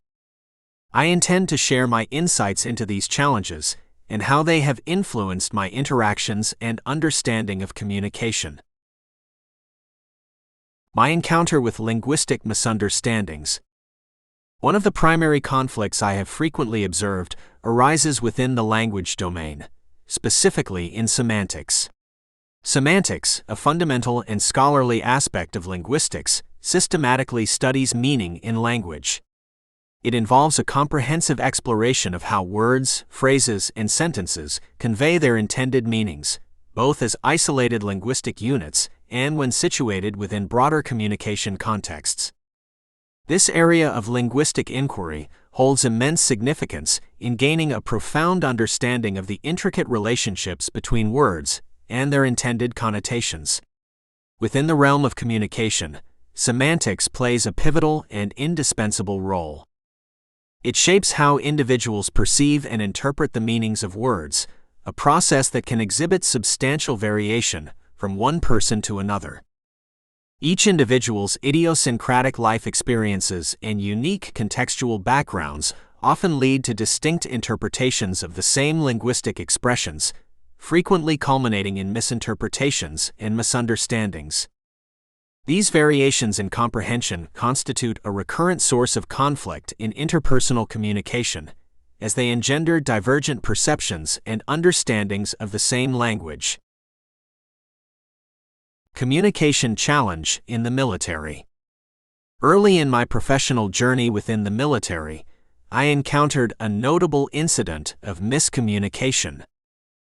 I intend to share my insights into these challenges and how they have influenced my interactions and understanding of communication. My encounter with linguistic misunderstandings. One of the primary conflicts I have frequently observed arises within the language domain, specifically in semantics. Semantics, a fundamental and scholarly aspect of linguistics, systematically studies meaning in language. It involves a comprehensive exploration of how words, phrases, and sentences convey their intended meanings, both as isolated linguistic units and when situated within broader communication contexts. This area of linguistic inquiry holds immense significance in gaining a profound understanding of the intricate relationships between words and their intended connotations. Within the realm of communication, semantics plays a pivotal and indispensable role. It shapes how individuals perceive and interpret the meanings of words, a process that can exhibit substantial variation from one person to another. Each individual's idiosyncratic life experiences and unique contextual backgrounds often lead to distinct interpretations of the same linguistic expressions, frequently culminating in misinterpretations and misunderstandings. These variations in comprehension constitute a recurrent source of conflict in interpersonal communication, as they engender divergent perceptions and understandings of the same language. Communication challenge in the military. Early in my professional journey within the military, I encountered a notable incident of miscommunication.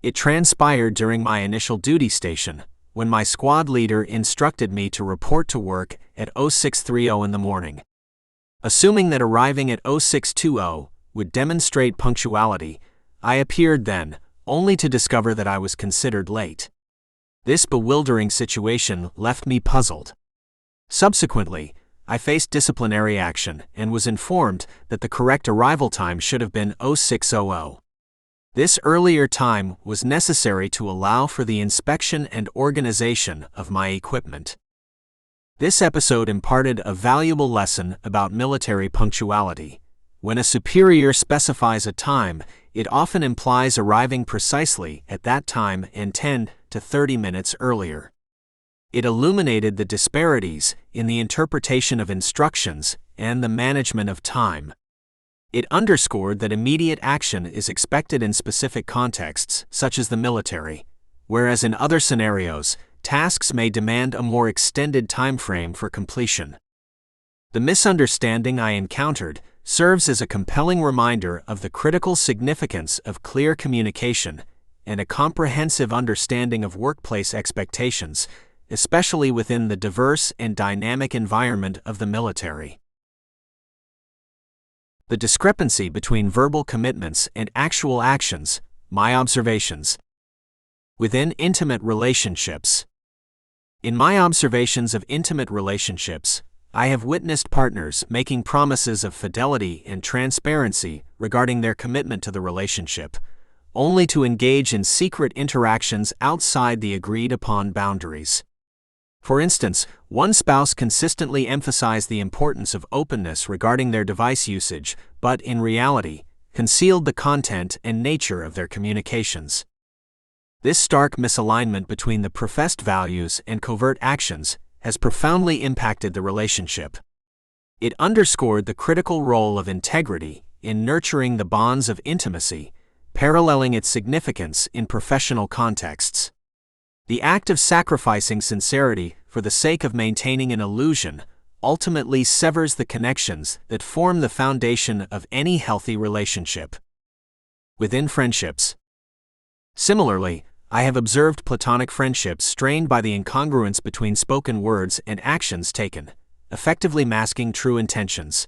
It transpired during my initial duty station, when my squad leader instructed me to report to work at 0630 in the morning. Assuming that arriving at 0620 would demonstrate punctuality, I appeared then, only to discover that I was considered late. This bewildering situation left me puzzled. Subsequently, I faced disciplinary action and was informed that the correct arrival time should have been 0600. This earlier time was necessary to allow for the inspection and organization of my equipment. This episode imparted a valuable lesson about military punctuality. When a superior specifies a time, it often implies arriving precisely at that time and 10 to 30 minutes earlier. It illuminated the disparities in the interpretation of instructions and the management of time. It underscored that immediate action is expected in specific contexts, such as the military, whereas in other scenarios, tasks may demand a more extended time frame for completion. The misunderstanding I encountered serves as a compelling reminder of the critical significance of clear communication and a comprehensive understanding of workplace expectations, especially within the diverse and dynamic environment of the military. The discrepancy between verbal commitments and actual actions, my observations. Within intimate relationships. In my observations of intimate relationships, I have witnessed partners making promises of fidelity and transparency regarding their commitment to the relationship, only to engage in secret interactions outside the agreed-upon boundaries. For instance, one spouse consistently emphasized the importance of openness regarding their device usage, but in reality, concealed the content and nature of their communications. This stark misalignment between the professed values and covert actions has profoundly impacted the relationship. It underscored the critical role of integrity in nurturing the bonds of intimacy, paralleling its significance in professional contexts. The act of sacrificing sincerity for the sake of maintaining an illusion ultimately severs the connections that form the foundation of any healthy relationship. Within friendships. Similarly, I have observed platonic friendships strained by the incongruence between spoken words and actions taken, effectively masking true intentions.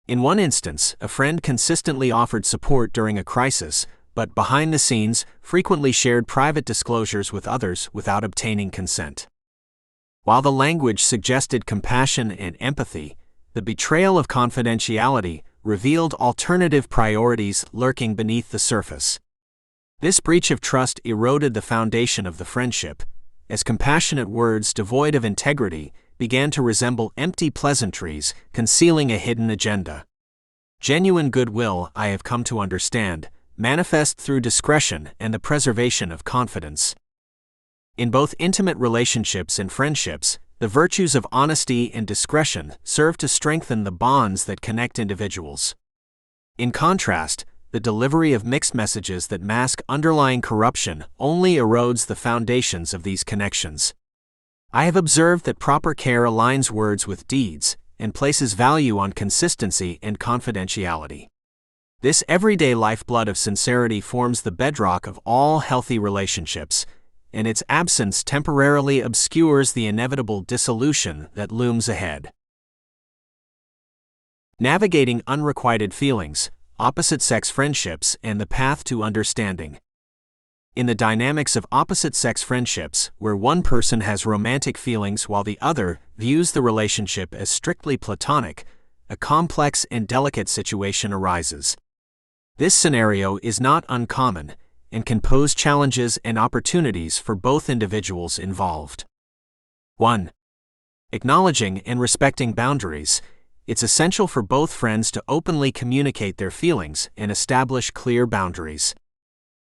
In one instance, a friend consistently offered support during a crisis, but behind the scenes, frequently shared private disclosures with others without obtaining consent. While the language suggested compassion and empathy, the betrayal of confidentiality revealed alternative priorities lurking beneath the surface. This breach of trust eroded the foundation of the friendship, as compassionate words devoid of integrity began to resemble empty pleasantries concealing a hidden agenda. Genuine goodwill, I have come to understand, manifests through discretion and the preservation of confidence. In both intimate relationships and friendships, the virtues of honesty and discretion serve to strengthen the bonds that connect individuals. In contrast, the delivery of mixed messages that mask underlying corruption only erodes the foundations of these connections. I have observed that proper care aligns words with deeds, and places value on consistency and confidentiality. This everyday lifeblood of sincerity forms the bedrock of all healthy relationships, and its absence temporarily obscures the inevitable dissolution that looms ahead. Navigating unrequited feelings, opposite-sex friendships, and the path to understanding. In the dynamics of opposite-sex friendships, where one person has romantic feelings while the other views the relationship as strictly platonic, a complex and delicate situation arises. This scenario is not uncommon and can pose challenges and opportunities for both individuals involved. 1. Acknowledging and respecting boundaries. It's essential for both friends to openly communicate their feelings and establish clear boundaries.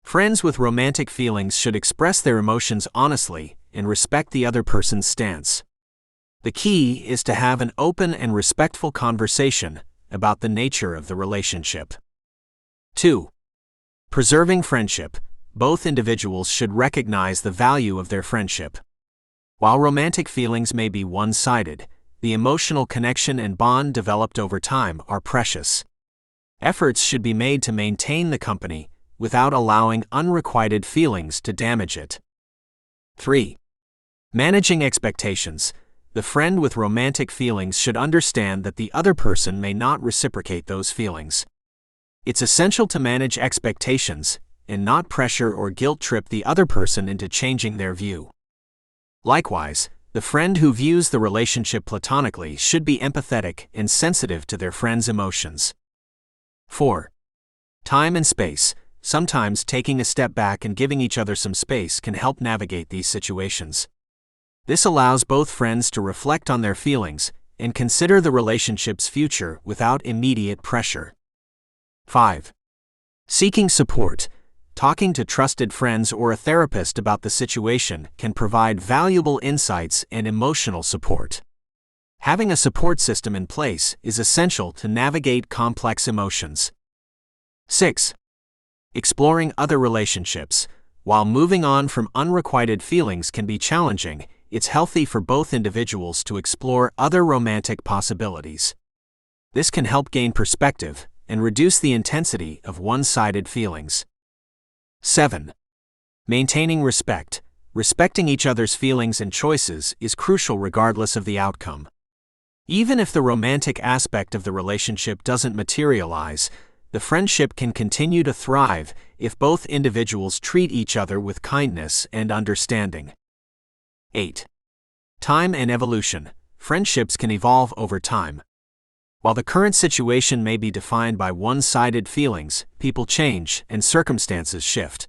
Friends with romantic feelings should express their emotions honestly and respect the other person's stance. The key is to have an open and respectful conversation about the nature of the relationship. 2. Preserving friendship. Both individuals should recognize the value of their friendship. While romantic feelings may be one-sided, the emotional connection and bond developed over time are precious. Efforts should be made to maintain the company without allowing unrequited feelings to damage it. 3. Managing expectations. The friend with romantic feelings should understand that the other person may not reciprocate those feelings. It's essential to manage expectations and not pressure or guilt-trip the other person into changing their view. Likewise, the friend who views the relationship platonically should be empathetic and sensitive to their friend's emotions. 4. Time and space. Sometimes taking a step back and giving each other some space can help navigate these situations. This allows both friends to reflect on their feelings and consider the relationship's future without immediate pressure. 5. Seeking support. Talking to trusted friends or a therapist about the situation can provide valuable insights and emotional support. Having a support system in place is essential to navigate complex emotions. 6. Exploring other relationships. While moving on from unrequited feelings can be challenging, it's healthy for both individuals to explore other romantic possibilities. This can help gain perspective and reduce the intensity of one-sided feelings. 7. Maintaining respect. Respecting each other's feelings and choices is crucial regardless of the outcome. Even if the romantic aspect of the relationship doesn't materialize, the friendship can continue to thrive if both individuals treat each other with kindness and understanding. 8. Time and evolution. Friendships can evolve over time. While the current situation may be defined by one-sided feelings, people change and circumstances shift.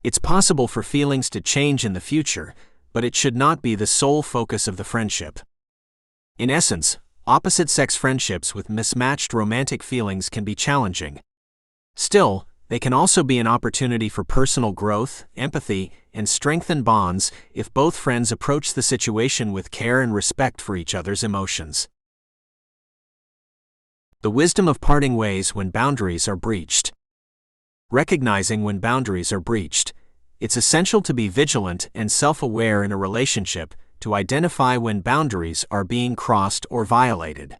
It's possible for feelings to change in the future, but it should not be the sole focus of the friendship. In essence, opposite-sex friendships with mismatched romantic feelings can be challenging. Still, they can also be an opportunity for personal growth, empathy, and strengthened bonds if both friends approach the situation with care and respect for each other's emotions. The wisdom of parting ways when boundaries are breached. Recognizing when boundaries are breached. It's essential to be vigilant and self-aware in a relationship to identify when boundaries are being crossed or violated.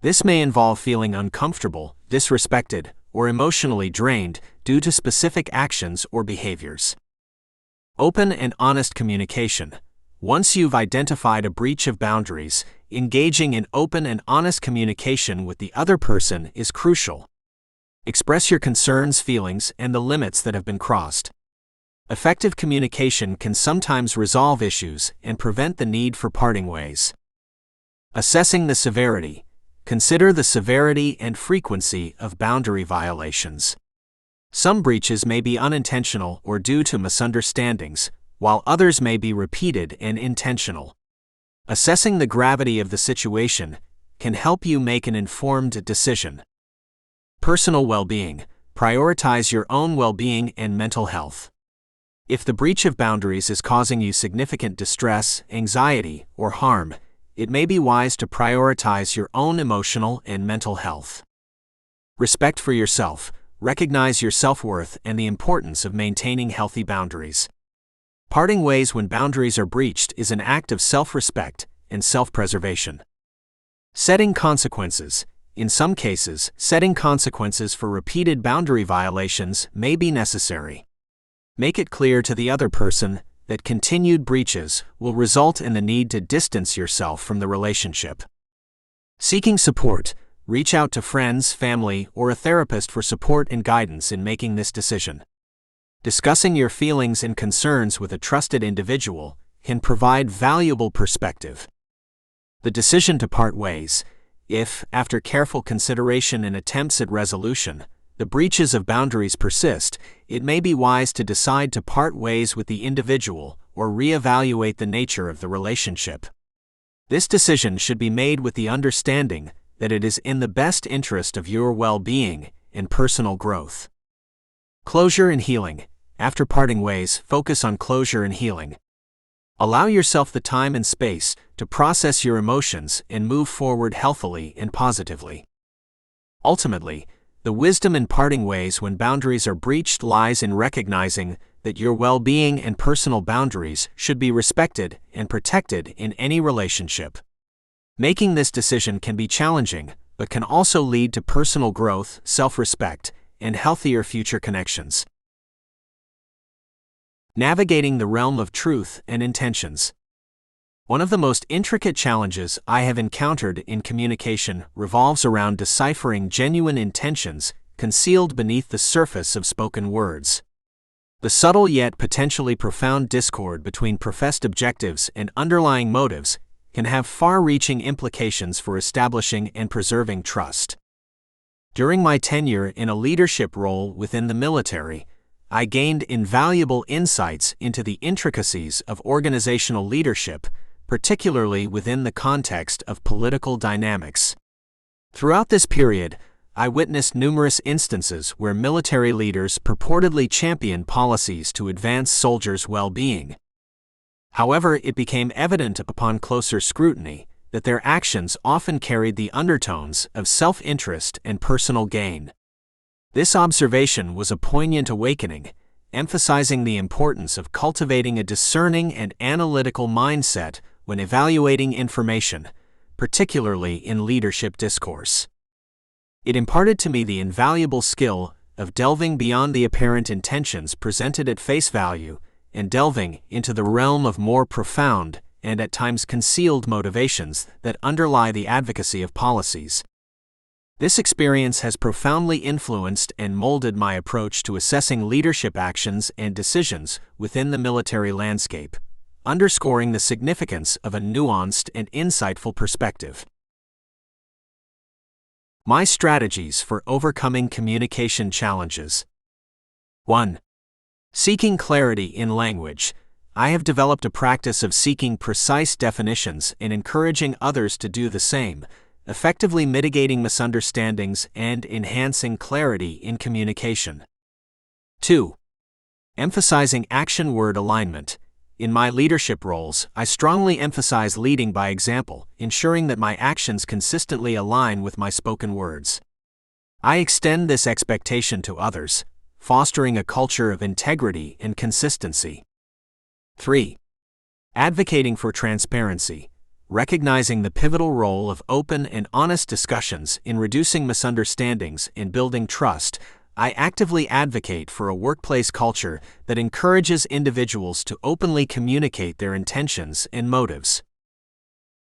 This may involve feeling uncomfortable, disrespected, or emotionally drained due to specific actions or behaviors. Open and honest communication. Once you've identified a breach of boundaries, engaging in open and honest communication with the other person is crucial. Express your concerns, feelings, and the limits that have been crossed. Effective communication can sometimes resolve issues and prevent the need for parting ways. Assessing the severity. Consider the severity and frequency of boundary violations. Some breaches may be unintentional or due to misunderstandings, while others may be repeated and intentional. Assessing the gravity of the situation can help you make an informed decision. Personal well-being. Prioritize your own well-being and mental health. If the breach of boundaries is causing you significant distress, anxiety, or harm, it may be wise to prioritize your own emotional and mental health. Respect for yourself. Recognize your self-worth and the importance of maintaining healthy boundaries. Parting ways when boundaries are breached is an act of self-respect and self-preservation. Setting consequences. In some cases, setting consequences for repeated boundary violations may be necessary. Make it clear to the other person that continued breaches will result in the need to distance yourself from the relationship. Seeking support. Reach out to friends, family, or a therapist for support and guidance in making this decision. Discussing your feelings and concerns with a trusted individual can provide valuable perspective. The decision to part ways. If, after careful consideration and attempts at resolution, the breaches of boundaries persist, it may be wise to decide to part ways with the individual or reevaluate the nature of the relationship. This decision should be made with the understanding that it is in the best interest of your well-being and personal growth. Closure and healing. After parting ways, focus on closure and healing. Allow yourself the time and space to process your emotions and move forward healthily and positively. Ultimately, the wisdom in parting ways when boundaries are breached lies in recognizing that your well-being and personal boundaries should be respected and protected in any relationship. Making this decision can be challenging, but can also lead to personal growth, self-respect, and healthier future connections. Navigating the realm of truth and intentions. One of the most intricate challenges I have encountered in communication revolves around deciphering genuine intentions concealed beneath the surface of spoken words. The subtle yet potentially profound discord between professed objectives and underlying motives can have far-reaching implications for establishing and preserving trust. During my tenure in a leadership role within the military, I gained invaluable insights into the intricacies of organizational leadership, particularly within the context of political dynamics. Throughout this period, I witnessed numerous instances where military leaders purportedly championed policies to advance soldiers' well-being. However, it became evident upon closer scrutiny that their actions often carried the undertones of self-interest and personal gain. This observation was a poignant awakening, emphasizing the importance of cultivating a discerning and analytical mindset when evaluating information, particularly in leadership discourse. It imparted to me the invaluable skill of delving beyond the apparent intentions presented at face value and delving into the realm of more profound and at times concealed motivations that underlie the advocacy of policies. This experience has profoundly influenced and molded my approach to assessing leadership actions and decisions within the military landscape, underscoring the significance of a nuanced and insightful perspective. My strategies for overcoming communication challenges. 1. Seeking clarity in language. I have developed a practice of seeking precise definitions and encouraging others to do the same, effectively mitigating misunderstandings and enhancing clarity in communication. 2. Emphasizing action-word alignment. In my leadership roles, I strongly emphasize leading by example, ensuring that my actions consistently align with my spoken words. I extend this expectation to others, fostering a culture of integrity and consistency. 3. Advocating for transparency. Recognizing the pivotal role of open and honest discussions in reducing misunderstandings and building trust, I actively advocate for a workplace culture that encourages individuals to openly communicate their intentions and motives.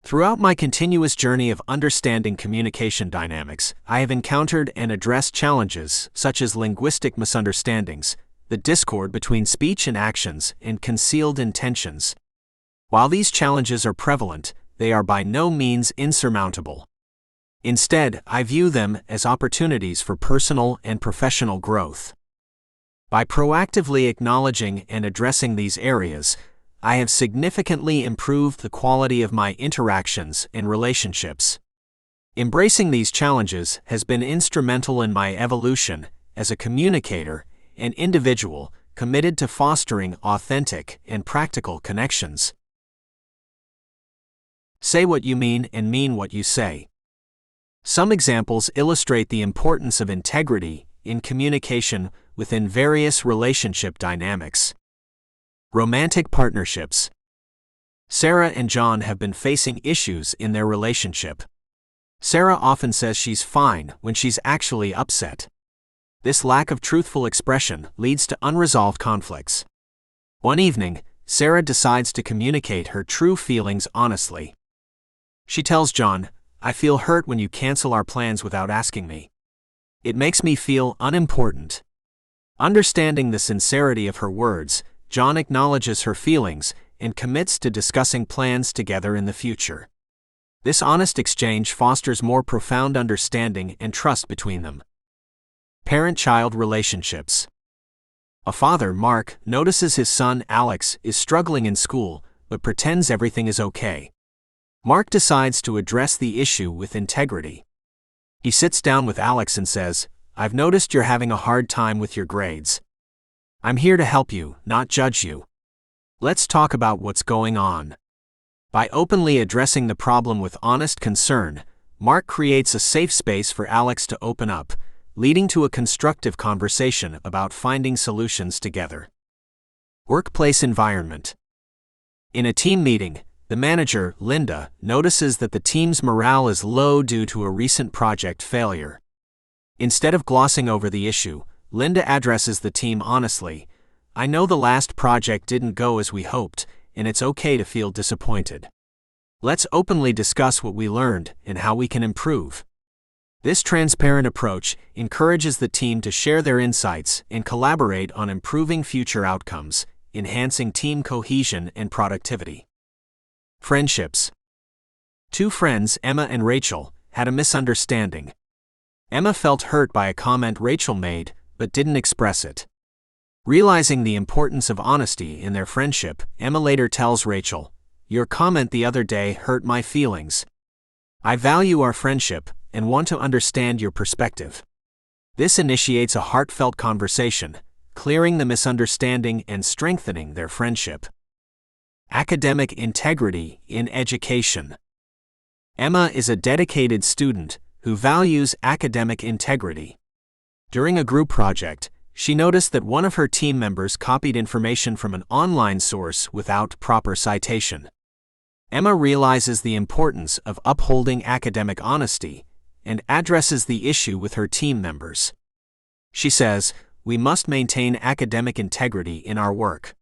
Throughout my continuous journey of understanding communication dynamics, I have encountered and addressed challenges such as linguistic misunderstandings, the discord between speech and actions, and concealed intentions. While these challenges are prevalent, they are by no means insurmountable. Instead, I view them as opportunities for personal and professional growth. By proactively acknowledging and addressing these areas, I have significantly improved the quality of my interactions and relationships. Embracing these challenges has been instrumental in my evolution as a communicator and individual committed to fostering authentic and practical connections. Say what you mean and mean what you say. Some examples illustrate the importance of integrity in communication within various relationship dynamics. Romantic partnerships. Sarah and John have been facing issues in their relationship. Sarah often says she's fine when she's actually upset. This lack of truthful expression leads to unresolved conflicts. One evening, Sarah decides to communicate her true feelings honestly. She tells John, "I feel hurt when you cancel our plans without asking me. It makes me feel unimportant." Understanding the sincerity of her words, John acknowledges her feelings and commits to discussing plans together in the future. This honest exchange fosters more profound understanding and trust between them. Parent-child relationships. A father, Mark, notices his son, Alex, is struggling in school, but pretends everything is okay. Mark decides to address the issue with integrity. He sits down with Alex and says, "I've noticed you're having a hard time with your grades. I'm here to help you, not judge you. Let's talk about what's going on." By openly addressing the problem with honest concern, Mark creates a safe space for Alex to open up, leading to a constructive conversation about finding solutions together. Workplace environment. In a team meeting, the manager, Linda, notices that the team's morale is low due to a recent project failure. Instead of glossing over the issue, Linda addresses the team honestly. "I know the last project didn't go as we hoped, and it's okay to feel disappointed. Let's openly discuss what we learned and how we can improve." This transparent approach encourages the team to share their insights and collaborate on improving future outcomes, enhancing team cohesion and productivity. Friendships. Two friends, Emma and Rachel, had a misunderstanding. Emma felt hurt by a comment Rachel made, but didn't express it. Realizing the importance of honesty in their friendship, Emma later tells Rachel, "Your comment the other day hurt my feelings. I value our friendship and want to understand your perspective." This initiates a heartfelt conversation, clearing the misunderstanding and strengthening their friendship. Academic integrity in education. Emma is a dedicated student who values academic integrity. During a group project, she noticed that one of her team members copied information from an online source without proper citation. Emma realizes the importance of upholding academic honesty and addresses the issue with her team members. She says, "We must maintain academic integrity in our work.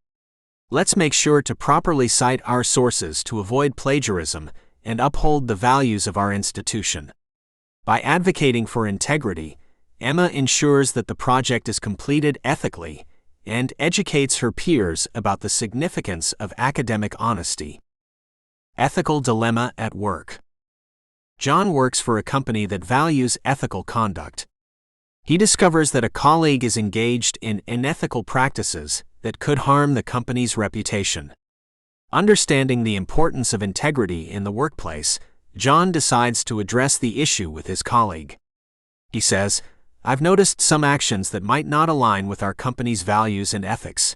Let's make sure to properly cite our sources to avoid plagiarism and uphold the values of our institution." By advocating for integrity, Emma ensures that the project is completed ethically and educates her peers about the significance of academic honesty. Ethical dilemma at work. John works for a company that values ethical conduct. He discovers that a colleague is engaged in unethical practices that could harm the company's reputation. Understanding the importance of integrity in the workplace, John decides to address the issue with his colleague. He says, "I've noticed some actions that might not align with our company's values and ethics.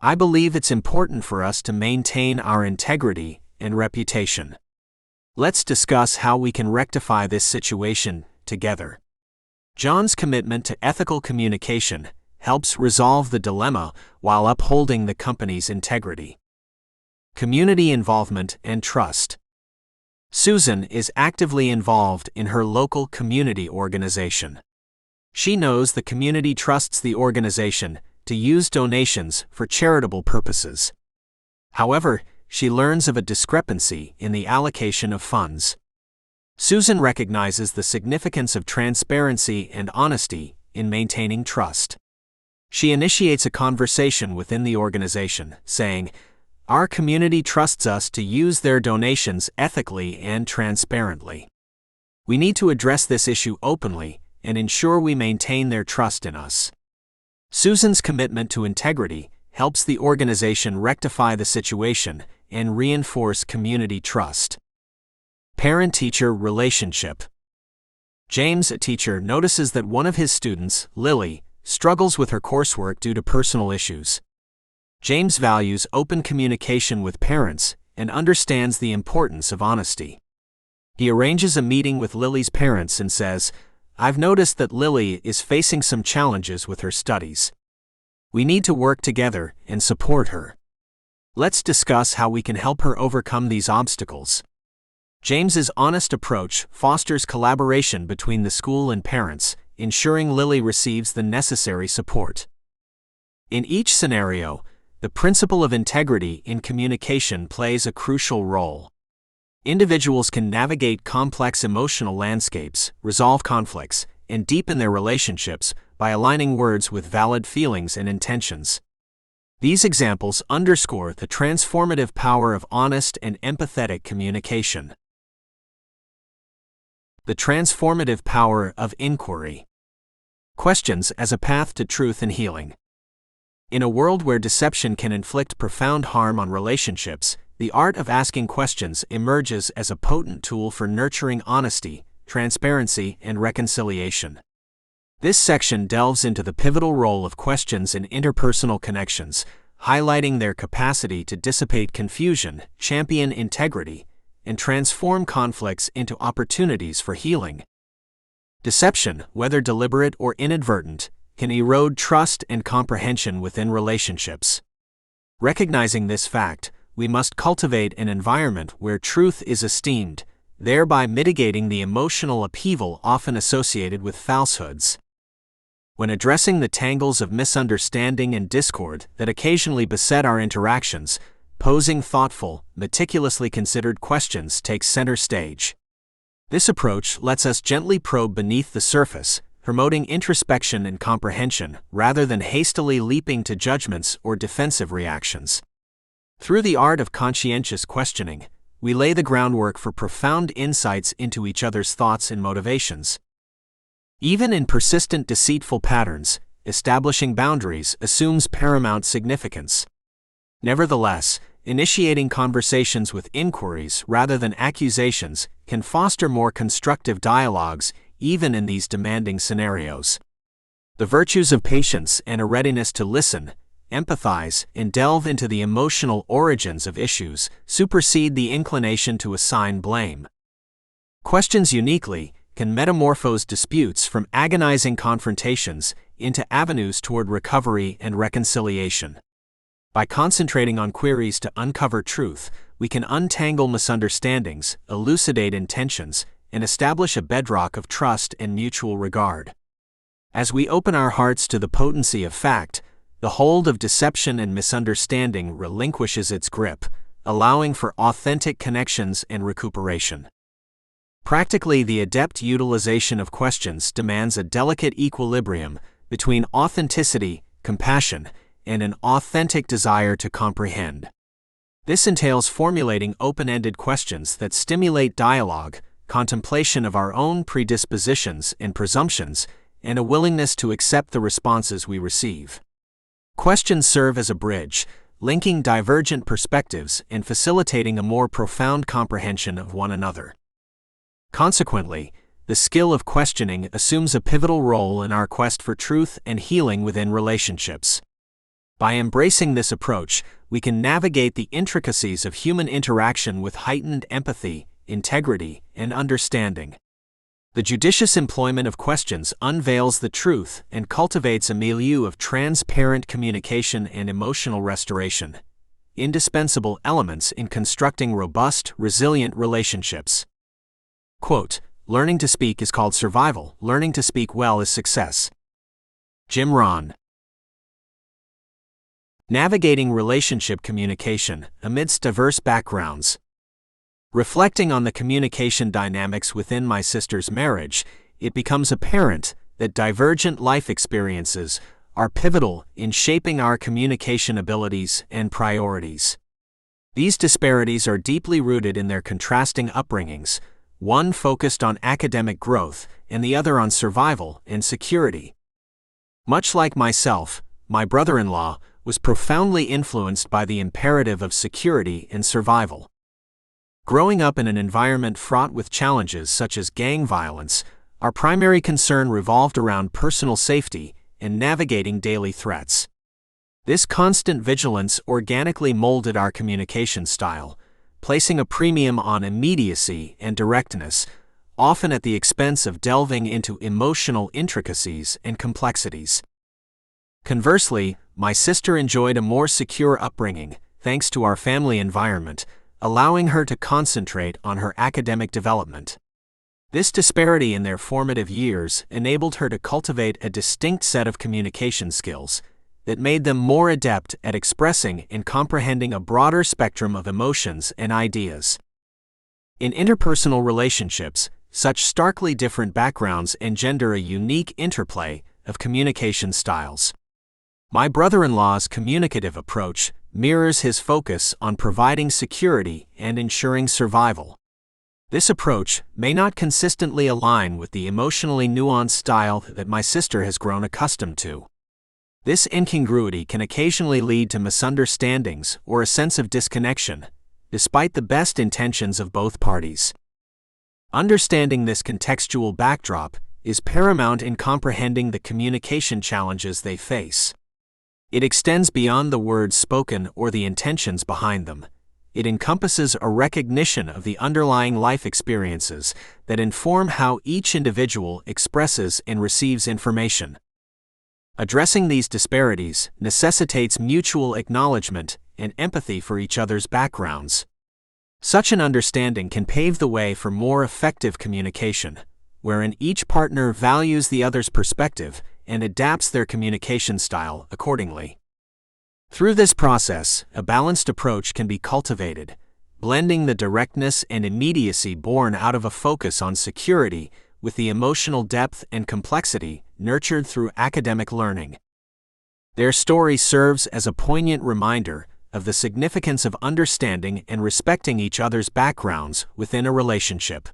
I believe it's important for us to maintain our integrity and reputation. Let's discuss how we can rectify this situation together." John's commitment to ethical communication helps resolve the dilemma while upholding the company's integrity. Community involvement and trust. Susan is actively involved in her local community organization. She knows the community trusts the organization to use donations for charitable purposes. However, she learns of a discrepancy in the allocation of funds. Susan recognizes the significance of transparency and honesty in maintaining trust. She initiates a conversation within the organization, saying, "Our community trusts us to use their donations ethically and transparently. We need to address this issue openly and ensure we maintain their trust in us." Susan's commitment to integrity helps the organization rectify the situation and reinforce community trust. Parent-teacher relationship. James, a teacher, notices that one of his students, Lily, struggles with her coursework due to personal issues. James values open communication with parents and understands the importance of honesty. He arranges a meeting with Lily's parents and says, "I've noticed that Lily is facing some challenges with her studies. We need to work together and support her. Let's discuss how we can help her overcome these obstacles." James's honest approach fosters collaboration between the school and parents, ensuring Lily receives the necessary support. In each scenario, the principle of integrity in communication plays a crucial role. Individuals can navigate complex emotional landscapes, resolve conflicts, and deepen their relationships by aligning words with valid feelings and intentions. These examples underscore the transformative power of honest and empathetic communication. The transformative power of inquiry. Questions as a path to truth and healing. In a world where deception can inflict profound harm on relationships, the art of asking questions emerges as a potent tool for nurturing honesty, transparency, and reconciliation. This section delves into the pivotal role of questions in interpersonal connections, highlighting their capacity to dissipate confusion, champion integrity, and transform conflicts into opportunities for healing. Deception, whether deliberate or inadvertent, can erode trust and comprehension within relationships. Recognizing this fact, we must cultivate an environment where truth is esteemed, thereby mitigating the emotional upheaval often associated with falsehoods. When addressing the tangles of misunderstanding and discord that occasionally beset our interactions, posing thoughtful, meticulously considered questions takes center stage. This approach lets us gently probe beneath the surface, promoting introspection and comprehension rather than hastily leaping to judgments or defensive reactions. Through the art of conscientious questioning, we lay the groundwork for profound insights into each other's thoughts and motivations. Even in persistent deceitful patterns, establishing boundaries assumes paramount significance. Nevertheless, initiating conversations with inquiries rather than accusations can foster more constructive dialogues even in these demanding scenarios. The virtues of patience and a readiness to listen, empathize, and delve into the emotional origins of issues supersede the inclination to assign blame. Questions uniquely can metamorphose disputes from agonizing confrontations into avenues toward recovery and reconciliation. By concentrating on queries to uncover truth, we can untangle misunderstandings, elucidate intentions, and establish a bedrock of trust and mutual regard. As we open our hearts to the potency of fact, the hold of deception and misunderstanding relinquishes its grip, allowing for authentic connections and recuperation. Practically, the adept utilization of questions demands a delicate equilibrium between authenticity, compassion, and an authentic desire to comprehend. This entails formulating open-ended questions that stimulate dialogue, contemplation of our own predispositions and presumptions, and a willingness to accept the responses we receive. Questions serve as a bridge, linking divergent perspectives and facilitating a more profound comprehension of one another. Consequently, the skill of questioning assumes a pivotal role in our quest for truth and healing within relationships. By embracing this approach, we can navigate the intricacies of human interaction with heightened empathy, integrity, and understanding. The judicious employment of questions unveils the truth and cultivates a milieu of transparent communication and emotional restoration, indispensable elements in constructing robust, resilient relationships. Quote, "Learning to speak is called survival, learning to speak well is success." Jim Rohn. Navigating relationship communication amidst diverse backgrounds. Reflecting on the communication dynamics within my sister's marriage, it becomes apparent that divergent life experiences are pivotal in shaping our communication abilities and priorities. These disparities are deeply rooted in their contrasting upbringings, one focused on academic growth and the other on survival and security. Much like myself, my brother-in-law was profoundly influenced by the imperative of security and survival. Growing up in an environment fraught with challenges such as gang violence, our primary concern revolved around personal safety and navigating daily threats. This constant vigilance organically molded our communication style, placing a premium on immediacy and directness, often at the expense of delving into emotional intricacies and complexities. Conversely, my sister enjoyed a more secure upbringing, thanks to our family environment, allowing her to concentrate on her academic development. This disparity in their formative years enabled her to cultivate a distinct set of communication skills that made them more adept at expressing and comprehending a broader spectrum of emotions and ideas. In interpersonal relationships, such starkly different backgrounds engender a unique interplay of communication styles. My brother-in-law's communicative approach mirrors his focus on providing security and ensuring survival. This approach may not consistently align with the emotionally nuanced style that my sister has grown accustomed to. This incongruity can occasionally lead to misunderstandings or a sense of disconnection, despite the best intentions of both parties. Understanding this contextual backdrop is paramount in comprehending the communication challenges they face. It extends beyond the words spoken or the intentions behind them. It encompasses a recognition of the underlying life experiences that inform how each individual expresses and receives information. Addressing these disparities necessitates mutual acknowledgement and empathy for each other's backgrounds. Such an understanding can pave the way for more effective communication, wherein each partner values the other's perspective and adapts their communication style accordingly. Through this process, a balanced approach can be cultivated, blending the directness and immediacy born out of a focus on security with the emotional depth and complexity nurtured through academic learning. Their story serves as a poignant reminder of the significance of understanding and respecting each other's backgrounds within a relationship.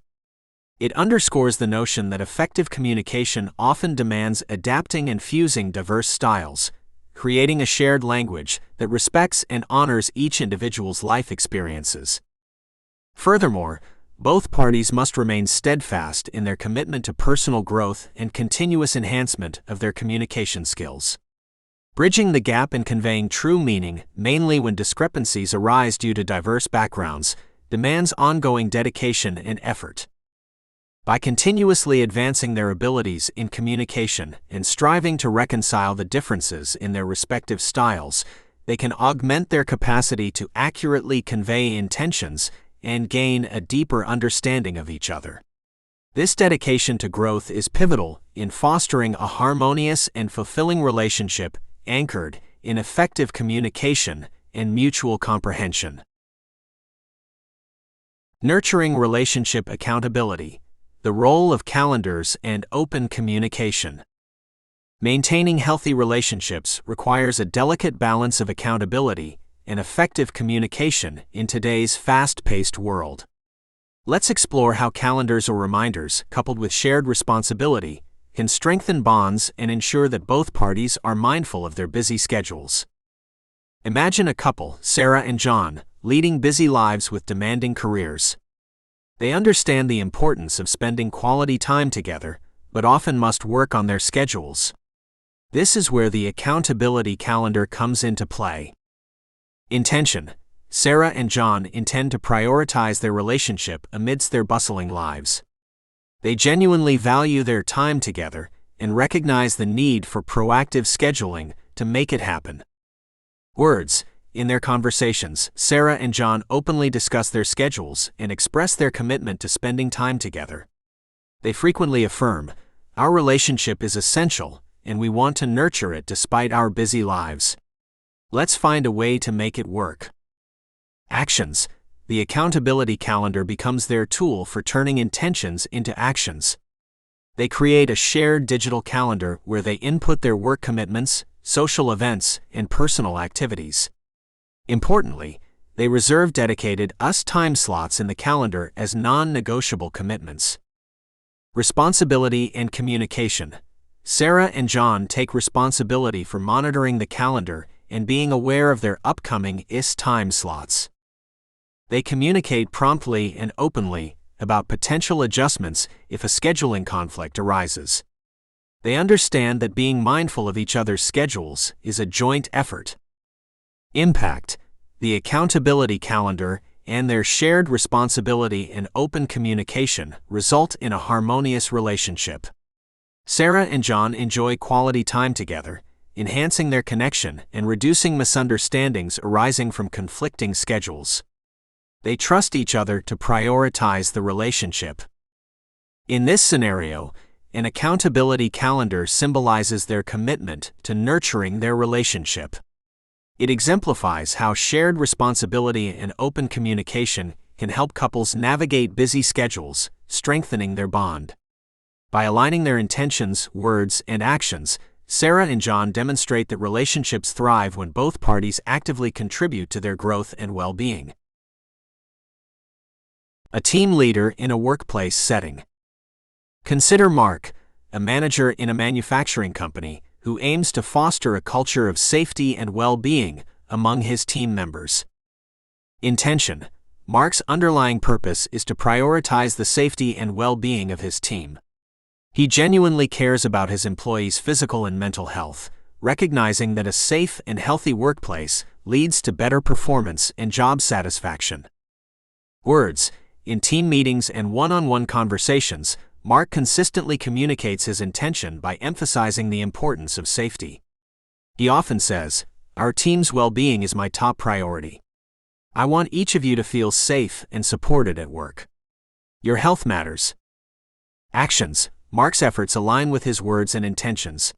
It underscores the notion that effective communication often demands adapting and fusing diverse styles, creating a shared language that respects and honors each individual's life experiences. Furthermore, both parties must remain steadfast in their commitment to personal growth and continuous enhancement of their communication skills. Bridging the gap and conveying true meaning, mainly when discrepancies arise due to diverse backgrounds, demands ongoing dedication and effort. By continuously advancing their abilities in communication and striving to reconcile the differences in their respective styles, they can augment their capacity to accurately convey intentions and gain a deeper understanding of each other. This dedication to growth is pivotal in fostering a harmonious and fulfilling relationship anchored in effective communication and mutual comprehension. Nurturing relationship accountability. The role of calendars and open communication. Maintaining healthy relationships requires a delicate balance of accountability and effective communication in today's fast-paced world. Let's explore how calendars or reminders, coupled with shared responsibility, can strengthen bonds and ensure that both parties are mindful of their busy schedules. Imagine a couple, Sarah and John, leading busy lives with demanding careers. They understand the importance of spending quality time together, but often must work on their schedules. This is where the accountability calendar comes into play. Intention. Sarah and John intend to prioritize their relationship amidst their bustling lives. They genuinely value their time together and recognize the need for proactive scheduling to make it happen. Words. In their conversations, Sarah and John openly discuss their schedules and express their commitment to spending time together. They frequently affirm, "Our relationship is essential, and we want to nurture it despite our busy lives. Let's find a way to make it work." Actions. The accountability calendar becomes their tool for turning intentions into actions. They create a shared digital calendar where they input their work commitments, social events, and personal activities. Importantly, they reserve dedicated us time slots in the calendar as non-negotiable commitments. Responsibility and communication. Sarah and John take responsibility for monitoring the calendar and being aware of their upcoming time slots. They communicate promptly and openly about potential adjustments if a scheduling conflict arises. They understand that being mindful of each other's schedules is a joint effort. Impact. The accountability calendar and their shared responsibility and open communication result in a harmonious relationship. Sarah and John enjoy quality time together, enhancing their connection and reducing misunderstandings arising from conflicting schedules. They trust each other to prioritize the relationship. In this scenario, an accountability calendar symbolizes their commitment to nurturing their relationship. It exemplifies how shared responsibility and open communication can help couples navigate busy schedules, strengthening their bond. By aligning their intentions, words, and actions, Sarah and John demonstrate that relationships thrive when both parties actively contribute to their growth and well-being. A team leader in a workplace setting. Consider Mark, a manager in a manufacturing company, who aims to foster a culture of safety and well-being among his team members. Intention: Mark's underlying purpose is to prioritize the safety and well-being of his team. He genuinely cares about his employees' physical and mental health, recognizing that a safe and healthy workplace leads to better performance and job satisfaction. Words: in team meetings and one-on-one conversations, Mark consistently communicates his intention by emphasizing the importance of safety. He often says, "Our team's well-being is my top priority. I want each of you to feel safe and supported at work. Your health matters." Actions: Mark's efforts align with his words and intentions.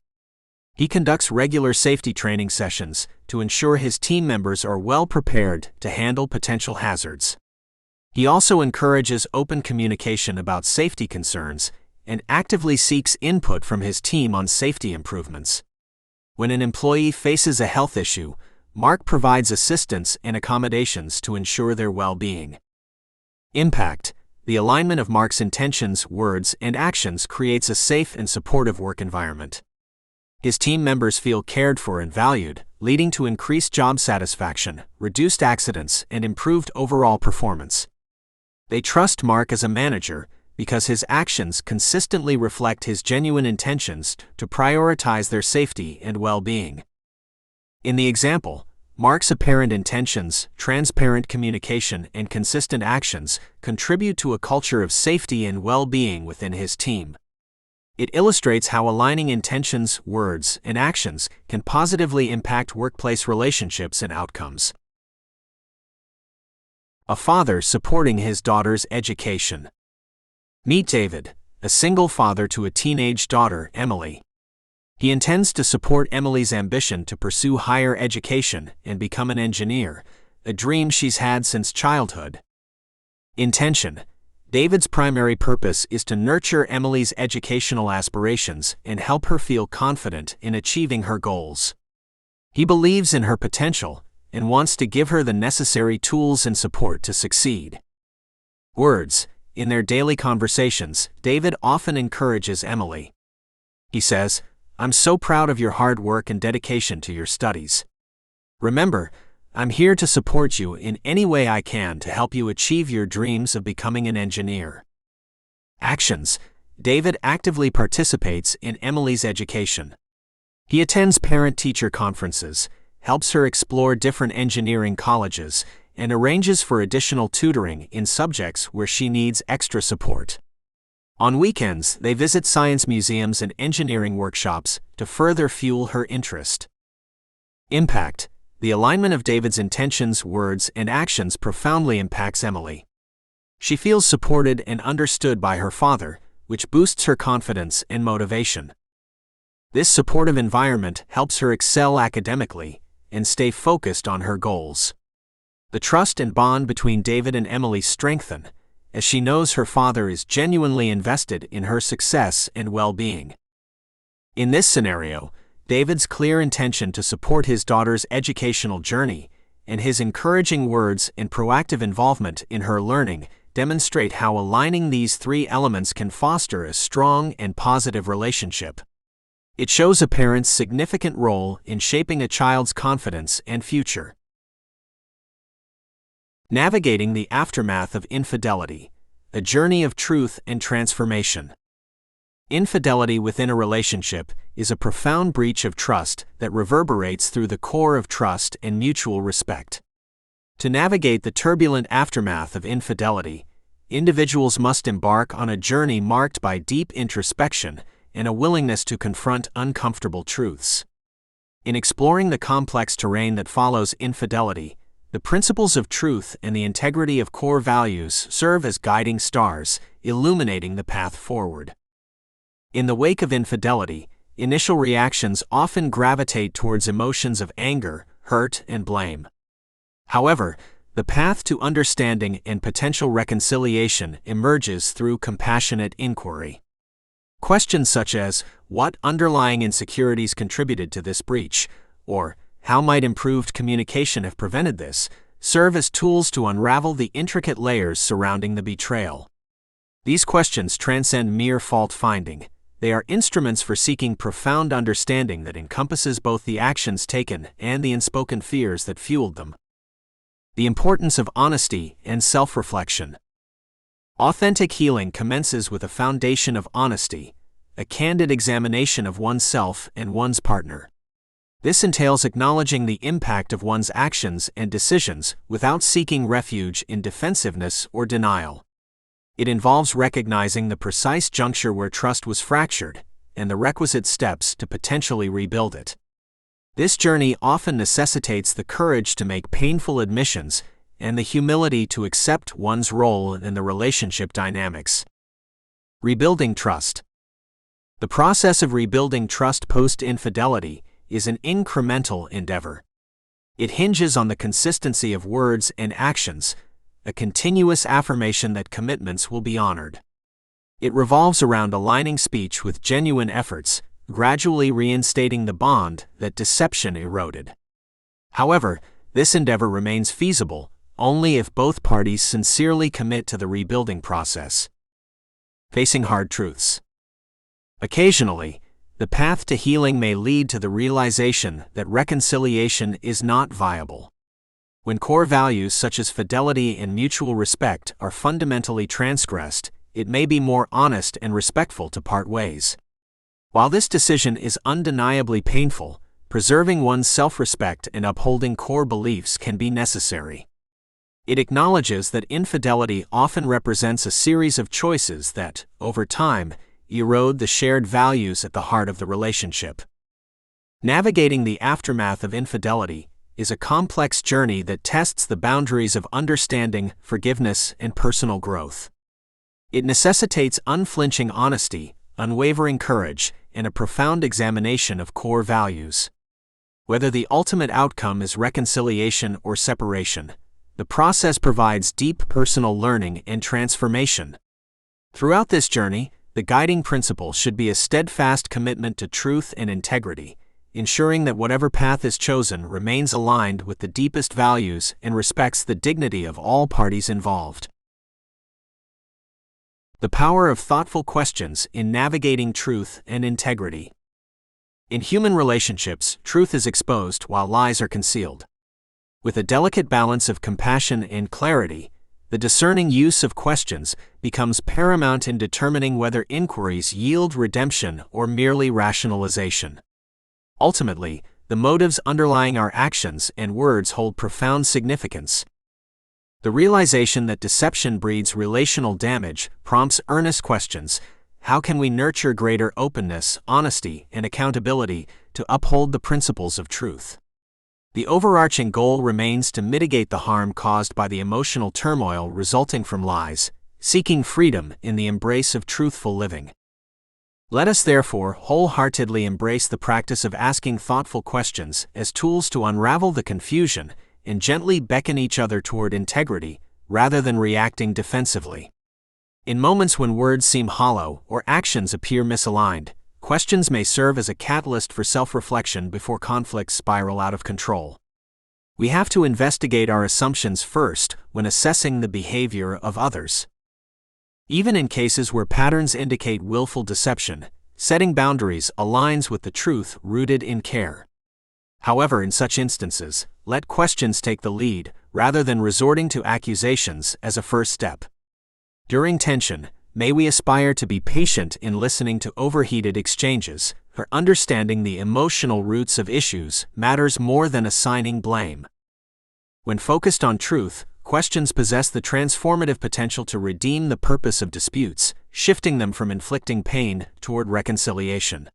He conducts regular safety training sessions to ensure his team members are well prepared to handle potential hazards. He also encourages open communication about safety concerns and actively seeks input from his team on safety improvements. When an employee faces a health issue, Mark provides assistance and accommodations to ensure their well-being. Impact: the alignment of Mark's intentions, words, and actions creates a safe and supportive work environment. His team members feel cared for and valued, leading to increased job satisfaction, reduced accidents, and improved overall performance. They trust Mark as a manager because his actions consistently reflect his genuine intentions to prioritize their safety and well-being. In the example, Mark's apparent intentions, transparent communication, and consistent actions contribute to a culture of safety and well-being within his team. It illustrates how aligning intentions, words, and actions can positively impact workplace relationships and outcomes. A father supporting his daughter's education. Meet David, a single father to a teenage daughter, Emily. He intends to support Emily's ambition to pursue higher education and become an engineer, a dream she's had since childhood. Intention: David's primary purpose is to nurture Emily's educational aspirations and help her feel confident in achieving her goals. He believes in her potential and wants to give her the necessary tools and support to succeed. Words: in their daily conversations, David often encourages Emily. He says, "I'm so proud of your hard work and dedication to your studies. Remember, I'm here to support you in any way I can to help you achieve your dreams of becoming an engineer." Actions: David actively participates in Emily's education. He attends parent-teacher conferences, helps her explore different engineering colleges, and arranges for additional tutoring in subjects where she needs extra support. On weekends, they visit science museums and engineering workshops to further fuel her interest. Impact: the alignment of David's intentions, words, and actions profoundly impacts Emily. She feels supported and understood by her father, which boosts her confidence and motivation. This supportive environment helps her excel academically and stay focused on her goals. The trust and bond between David and Emily strengthen, as she knows her father is genuinely invested in her success and well-being. In this scenario, David's clear intention to support his daughter's educational journey and his encouraging words and proactive involvement in her learning demonstrate how aligning these three elements can foster a strong and positive relationship. It shows a parent's significant role in shaping a child's confidence and future. Navigating the aftermath of infidelity, a journey of truth and transformation. Infidelity within a relationship is a profound breach of trust that reverberates through the core of trust and mutual respect. To navigate the turbulent aftermath of infidelity, individuals must embark on a journey marked by deep introspection and a willingness to confront uncomfortable truths. In exploring the complex terrain that follows infidelity, The principles of truth and the integrity of core values serve as guiding stars, illuminating the path forward. In the wake of infidelity, initial reactions often gravitate towards emotions of anger, hurt, and blame. However, the path to understanding and potential reconciliation emerges through compassionate inquiry. Questions such as, what underlying insecurities contributed to this breach, or how might improved communication have prevented this, serve as tools to unravel the intricate layers surrounding the betrayal. These questions transcend mere fault-finding. They are instruments for seeking profound understanding that encompasses both the actions taken and the unspoken fears that fueled them. The importance of honesty and self-reflection. Authentic healing commences with a foundation of honesty, a candid examination of oneself and one's partner. This entails acknowledging the impact of one's actions and decisions without seeking refuge in defensiveness or denial. It involves recognizing the precise juncture where trust was fractured and the requisite steps to potentially rebuild it. This journey often necessitates the courage to make painful admissions and the humility to accept one's role in the relationship dynamics. Rebuilding trust. The process of rebuilding trust post-infidelity is an incremental endeavor. It hinges on the consistency of words and actions, a continuous affirmation that commitments will be honored. It revolves around aligning speech with genuine efforts, gradually reinstating the bond that deception eroded. However, this endeavor remains feasible only if both parties sincerely commit to the rebuilding process. Facing hard truths. Occasionally, the path to healing may lead to the realization that reconciliation is not viable. When core values such as fidelity and mutual respect are fundamentally transgressed, it may be more honest and respectful to part ways. While this decision is undeniably painful, preserving one's self-respect and upholding core beliefs can be necessary. It acknowledges that infidelity often represents a series of choices that, over time, erode the shared values at the heart of the relationship. Navigating the aftermath of infidelity is a complex journey that tests the boundaries of understanding, forgiveness, and personal growth. It necessitates unflinching honesty, unwavering courage, and a profound examination of core values. Whether the ultimate outcome is reconciliation or separation, the process provides deep personal learning and transformation. Throughout this journey, the guiding principle should be a steadfast commitment to truth and integrity, ensuring that whatever path is chosen remains aligned with the deepest values and respects the dignity of all parties involved. The power of thoughtful questions in navigating truth and integrity. In human relationships, truth is exposed while lies are concealed. With a delicate balance of compassion and clarity, the discerning use of questions becomes paramount in determining whether inquiries yield redemption or merely rationalization. Ultimately, the motives underlying our actions and words hold profound significance. The realization that deception breeds relational damage prompts earnest questions. How can we nurture greater openness, honesty, and accountability to uphold the principles of truth? The overarching goal remains to mitigate the harm caused by the emotional turmoil resulting from lies, seeking freedom in the embrace of truthful living. Let us therefore wholeheartedly embrace the practice of asking thoughtful questions as tools to unravel the confusion and gently beckon each other toward integrity rather than reacting defensively. In moments when words seem hollow or actions appear misaligned, questions may serve as a catalyst for self-reflection before conflicts spiral out of control. We have to investigate our assumptions first when assessing the behavior of others. Even in cases where patterns indicate willful deception, setting boundaries aligns with the truth rooted in care. However, in such instances, let questions take the lead, rather than resorting to accusations as a first step. During tension, may we aspire to be patient in listening to overheated exchanges, for understanding the emotional roots of issues matters more than assigning blame. When focused on truth, questions possess the transformative potential to redeem the purpose of disputes, shifting them from inflicting pain toward reconciliation.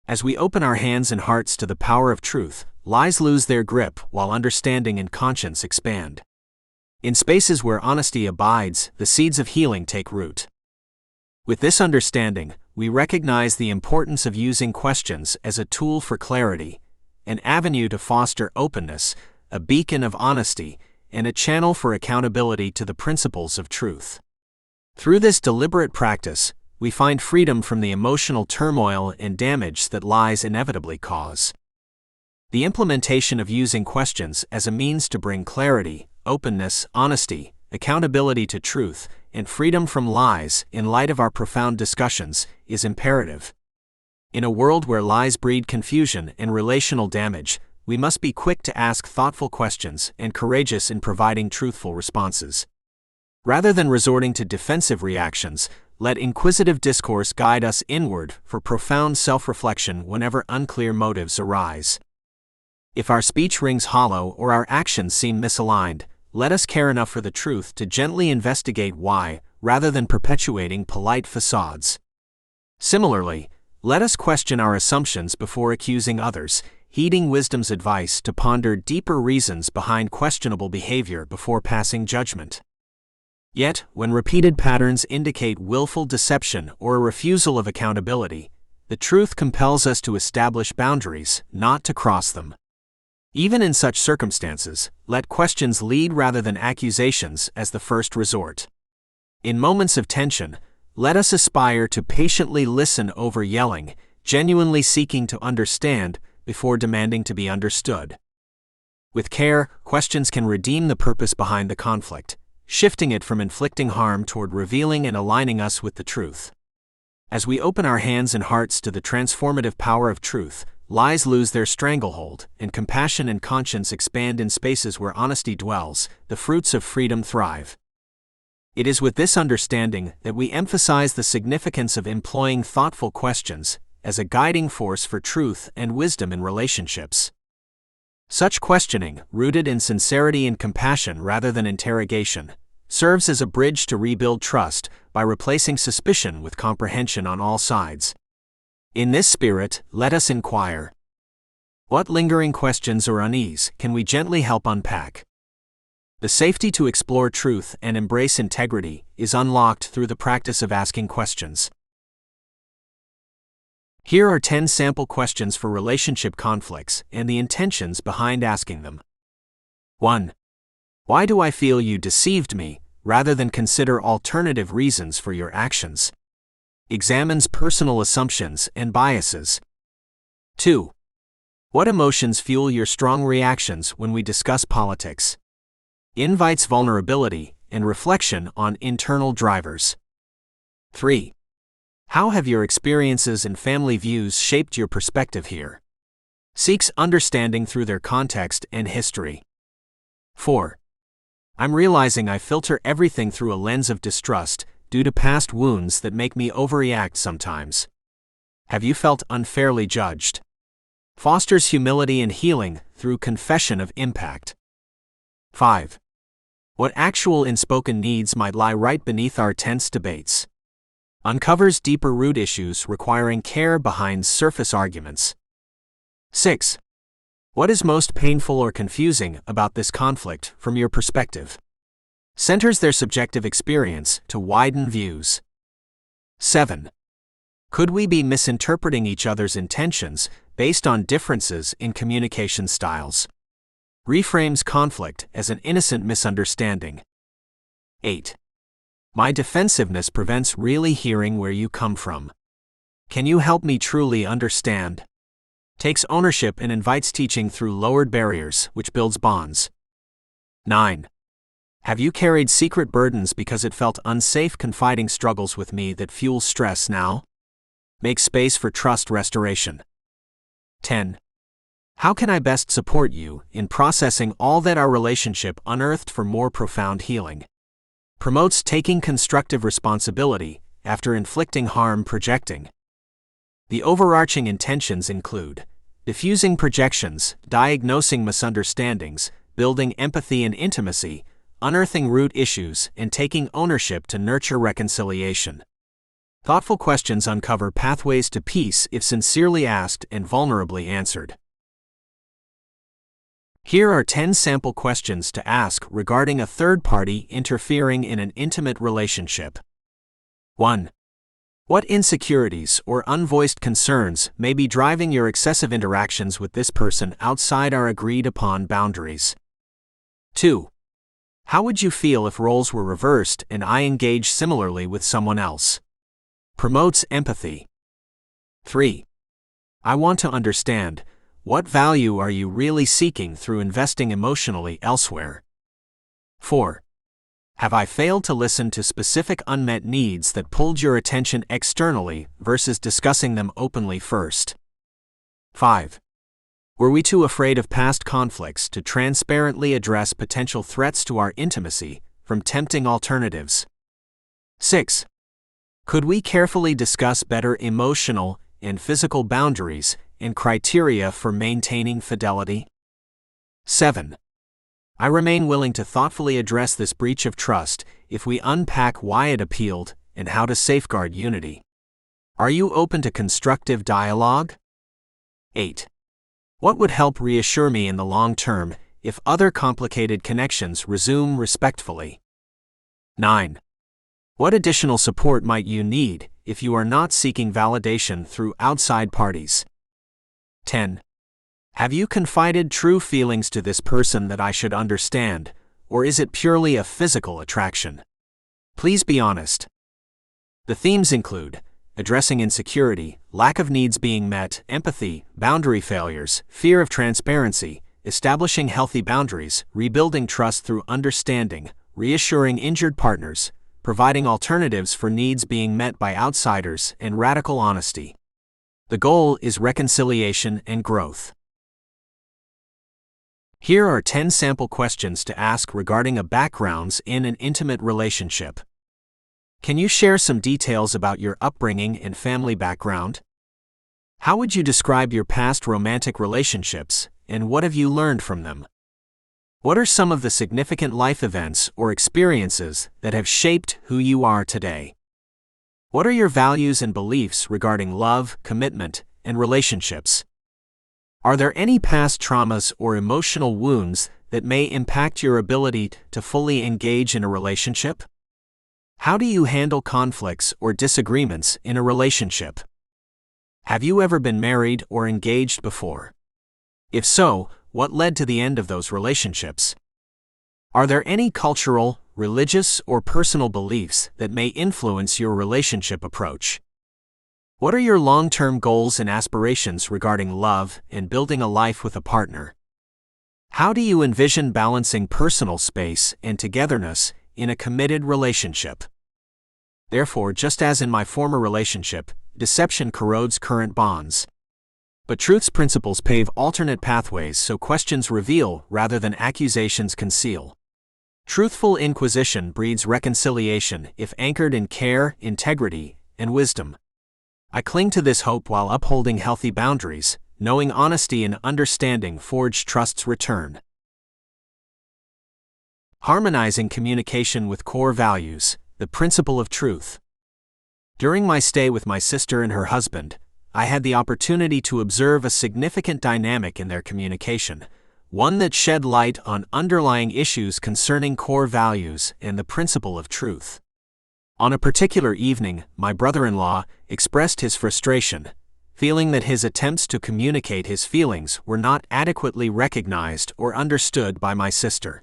As we open our hands and hearts to the power of truth, lies lose their grip while understanding and conscience expand. In spaces where honesty abides, the seeds of healing take root. With this understanding, we recognize the importance of using questions as a tool for clarity, an avenue to foster openness, a beacon of honesty, and a channel for accountability to the principles of truth. Through this deliberate practice, we find freedom from the emotional turmoil and damage that lies inevitably cause. The implementation of using questions as a means to bring clarity, openness, honesty, accountability to truth, and freedom from lies in light of our profound discussions is imperative. In a world where lies breed confusion and relational damage, we must be quick to ask thoughtful questions and courageous in providing truthful responses. Rather than resorting to defensive reactions, let inquisitive discourse guide us inward for profound self-reflection whenever unclear motives arise. If our speech rings hollow or our actions seem misaligned, let us care enough for the truth to gently investigate why, rather than perpetuating polite facades. Similarly, let us question our assumptions before accusing others, heeding wisdom's advice to ponder deeper reasons behind questionable behavior before passing judgment. Yet, when repeated patterns indicate willful deception or a refusal of accountability, the truth compels us to establish boundaries, not to cross them. Even in such circumstances, let questions lead rather than accusations as the first resort. In moments of tension, let us aspire to patiently listen over yelling, genuinely seeking to understand before demanding to be understood. With care, questions can redeem the purpose behind the conflict, shifting it from inflicting harm toward revealing and aligning us with the truth. As we open our hands and hearts to the transformative power of truth, lies lose their stranglehold, and compassion and conscience expand in spaces where honesty dwells, the fruits of freedom thrive. It is with this understanding that we emphasize the significance of employing thoughtful questions as a guiding force for truth and wisdom in relationships. Such questioning, rooted in sincerity and compassion rather than interrogation, serves as a bridge to rebuild trust by replacing suspicion with comprehension on all sides. In this spirit, let us inquire: what lingering questions or unease can we gently help unpack? The safety to explore truth and embrace integrity is unlocked through the practice of asking questions. Here are 10 sample questions for relationship conflicts and the intentions behind asking them. 1. Why do I feel you deceived me, rather than consider alternative reasons for your actions? Examines personal assumptions and biases. 2. What emotions fuel your strong reactions when we discuss politics? Invites vulnerability and reflection on internal drivers. 3. How have your experiences and family views shaped your perspective here? Seeks understanding through their context and history. 4. I'm realizing I filter everything through a lens of distrust due to past wounds that make me overreact sometimes. Have you felt unfairly judged? Fosters humility and healing through confession of impact. 5. What actual unspoken needs might lie right beneath our tense debates? Uncovers deeper root issues requiring care behind surface arguments. 6. What is most painful or confusing about this conflict from your perspective? Centers their subjective experience to widen views. 7. Could we be misinterpreting each other's intentions based on differences in communication styles? Reframes conflict as an innocent misunderstanding. 8. My defensiveness prevents really hearing where you come from. Can you help me truly understand? Takes ownership and invites teaching through lowered barriers, which builds bonds. 9. Have you carried secret burdens because it felt unsafe confiding struggles with me that fuel stress now? Make space for trust restoration. 10. How can I best support you in processing all that our relationship unearthed for more profound healing? Promotes taking constructive responsibility after inflicting harm projecting. The overarching intentions include diffusing projections, diagnosing misunderstandings, building empathy and intimacy, unearthing root issues, and taking ownership to nurture reconciliation. Thoughtful questions uncover pathways to peace if sincerely asked and vulnerably answered. Here are 10 sample questions to ask regarding a third party interfering in an intimate relationship. 1. What insecurities or unvoiced concerns may be driving your excessive interactions with this person outside our agreed-upon boundaries? 2. How would you feel if roles were reversed and I engage similarly with someone else? Promotes empathy. 3. I want to understand, what value are you really seeking through investing emotionally elsewhere? 4. Have I failed to listen to specific unmet needs that pulled your attention externally versus discussing them openly first? 5. Were we too afraid of past conflicts to transparently address potential threats to our intimacy from tempting alternatives? 6. Could we carefully discuss better emotional and physical boundaries and criteria for maintaining fidelity? 7. I remain willing to thoughtfully address this breach of trust if we unpack why it appealed and how to safeguard unity. Are you open to constructive dialogue? 8. What would help reassure me in the long term if other complicated connections resume respectfully? 9. What additional support might you need if you are not seeking validation through outside parties? 10. Have you confided true feelings to this person that I should understand, or is it purely a physical attraction? Please be honest. The themes include addressing insecurity, lack of needs being met, empathy, boundary failures, fear of transparency, establishing healthy boundaries, rebuilding trust through understanding, reassuring injured partners, providing alternatives for needs being met by outsiders, and radical honesty. The goal is reconciliation and growth. Here are 10 sample questions to ask regarding a backgrounds in an intimate relationship. Can you share some details about your upbringing and family background? How would you describe your past romantic relationships, and what have you learned from them? What are some of the significant life events or experiences that have shaped who you are today? What are your values and beliefs regarding love, commitment, and relationships? Are there any past traumas or emotional wounds that may impact your ability to fully engage in a relationship? How do you handle conflicts or disagreements in a relationship? Have you ever been married or engaged before? If so, what led to the end of those relationships? Are there any cultural, religious, or personal beliefs that may influence your relationship approach? What are your long-term goals and aspirations regarding love and building a life with a partner? How do you envision balancing personal space and togetherness in a committed relationship? Therefore, just as in my former relationship, deception corrodes current bonds. But truth's principles pave alternate pathways so questions reveal rather than accusations conceal. Truthful inquisition breeds reconciliation if anchored in care, integrity, and wisdom. I cling to this hope while upholding healthy boundaries, knowing honesty and understanding forge trust's return. Harmonizing communication with core values, the principle of truth. During my stay with my sister and her husband, I had the opportunity to observe a significant dynamic in their communication, one that shed light on underlying issues concerning core values and the principle of truth. On a particular evening, my brother-in-law expressed his frustration, feeling that his attempts to communicate his feelings were not adequately recognized or understood by my sister.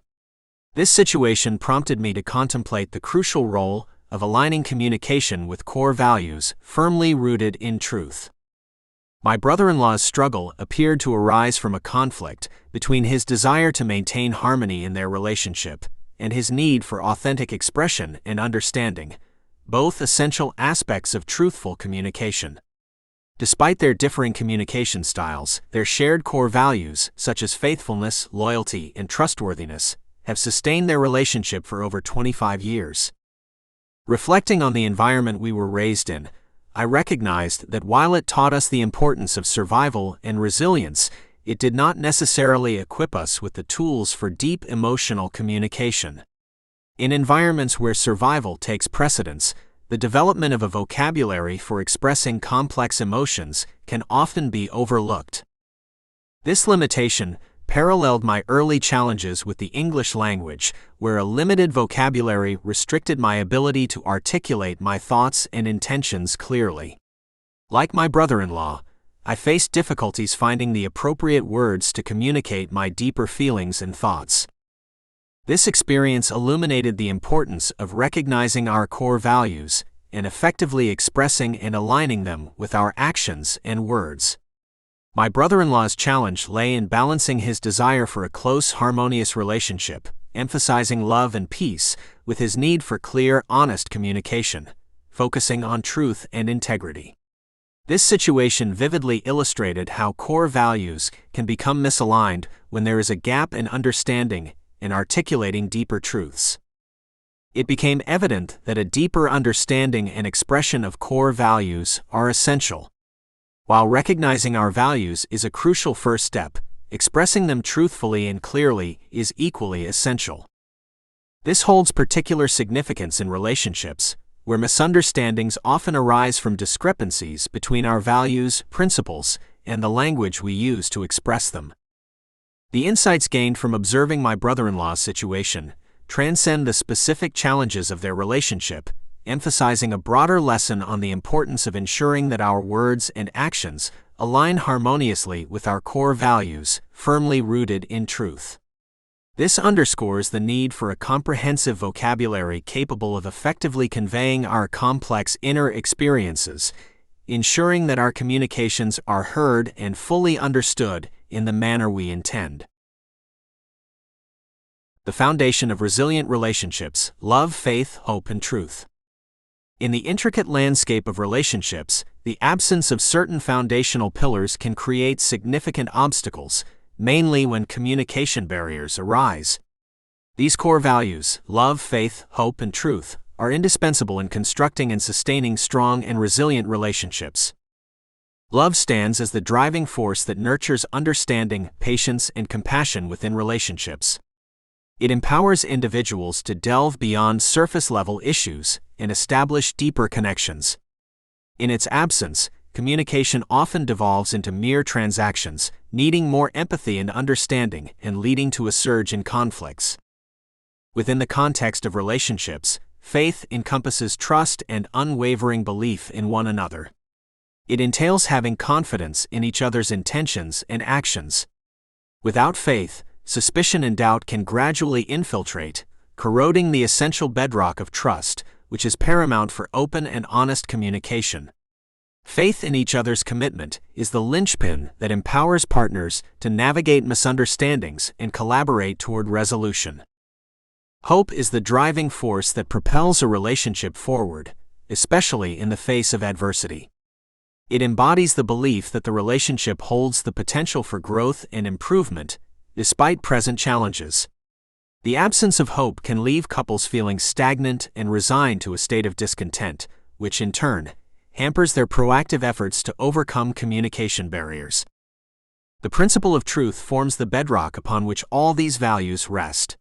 This situation prompted me to contemplate the crucial role of aligning communication with core values firmly rooted in truth. My brother-in-law's struggle appeared to arise from a conflict between his desire to maintain harmony in their relationship and his need for authentic expression and understanding, both essential aspects of truthful communication. Despite their differing communication styles, their shared core values, such as faithfulness, loyalty, and trustworthiness, have sustained their relationship for over 25 years. Reflecting on the environment we were raised in, I recognized that while it taught us the importance of survival and resilience, it did not necessarily equip us with the tools for deep emotional communication. In environments where survival takes precedence, the development of a vocabulary for expressing complex emotions can often be overlooked. This limitation, paralleled my early challenges with the English language, where a limited vocabulary restricted my ability to articulate my thoughts and intentions clearly. Like my brother-in-law, I faced difficulties finding the appropriate words to communicate my deeper feelings and thoughts. This experience illuminated the importance of recognizing our core values and effectively expressing and aligning them with our actions and words. My brother-in-law's challenge lay in balancing his desire for a close, harmonious relationship, emphasizing love and peace, with his need for clear, honest communication, focusing on truth and integrity. This situation vividly illustrated how core values can become misaligned when there is a gap in understanding and articulating deeper truths. It became evident that a deeper understanding and expression of core values are essential. While recognizing our values is a crucial first step, expressing them truthfully and clearly is equally essential. This holds particular significance in relationships, where misunderstandings often arise from discrepancies between our values, principles, and the language we use to express them. The insights gained from observing my brother-in-law's situation transcend the specific challenges of their relationship, emphasizing a broader lesson on the importance of ensuring that our words and actions align harmoniously with our core values, firmly rooted in truth. This underscores the need for a comprehensive vocabulary capable of effectively conveying our complex inner experiences, ensuring that our communications are heard and fully understood in the manner we intend. The foundation of resilient relationships: love, faith, hope, and truth. In the intricate landscape of relationships, the absence of certain foundational pillars can create significant obstacles, mainly when communication barriers arise. These core values, love, faith, hope, and truth, are indispensable in constructing and sustaining strong and resilient relationships. Love stands as the driving force that nurtures understanding, patience, and compassion within relationships. It empowers individuals to delve beyond surface-level issues and establish deeper connections. In its absence, communication often devolves into mere transactions, needing more empathy and understanding and leading to a surge in conflicts. Within the context of relationships, faith encompasses trust and unwavering belief in one another. It entails having confidence in each other's intentions and actions. Without faith, suspicion and doubt can gradually infiltrate, corroding the essential bedrock of trust, which is paramount for open and honest communication. Faith in each other's commitment is the linchpin that empowers partners to navigate misunderstandings and collaborate toward resolution. Hope is the driving force that propels a relationship forward, especially in the face of adversity. It embodies the belief that the relationship holds the potential for growth and improvement, despite present challenges. The absence of hope can leave couples feeling stagnant and resigned to a state of discontent, which in turn hampers their proactive efforts to overcome communication barriers. The principle of truth forms the bedrock upon which all these values rest.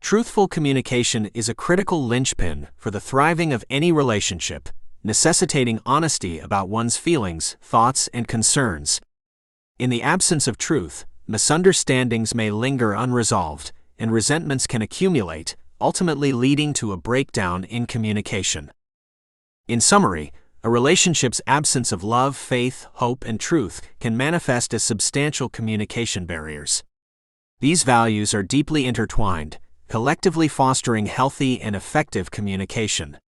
Truthful communication is a critical linchpin for the thriving of any relationship, necessitating honesty about one's feelings, thoughts, and concerns. In the absence of truth, misunderstandings may linger unresolved, and resentments can accumulate, ultimately leading to a breakdown in communication. In summary, a relationship's absence of love, faith, hope, and truth can manifest as substantial communication barriers. These values are deeply intertwined, collectively fostering healthy and effective communication.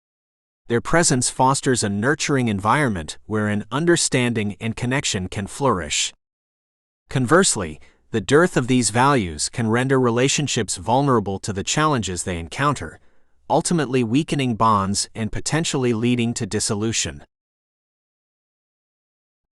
Their presence fosters a nurturing environment wherein understanding and connection can flourish. Conversely, the dearth of these values can render relationships vulnerable to the challenges they encounter, ultimately weakening bonds and potentially leading to dissolution.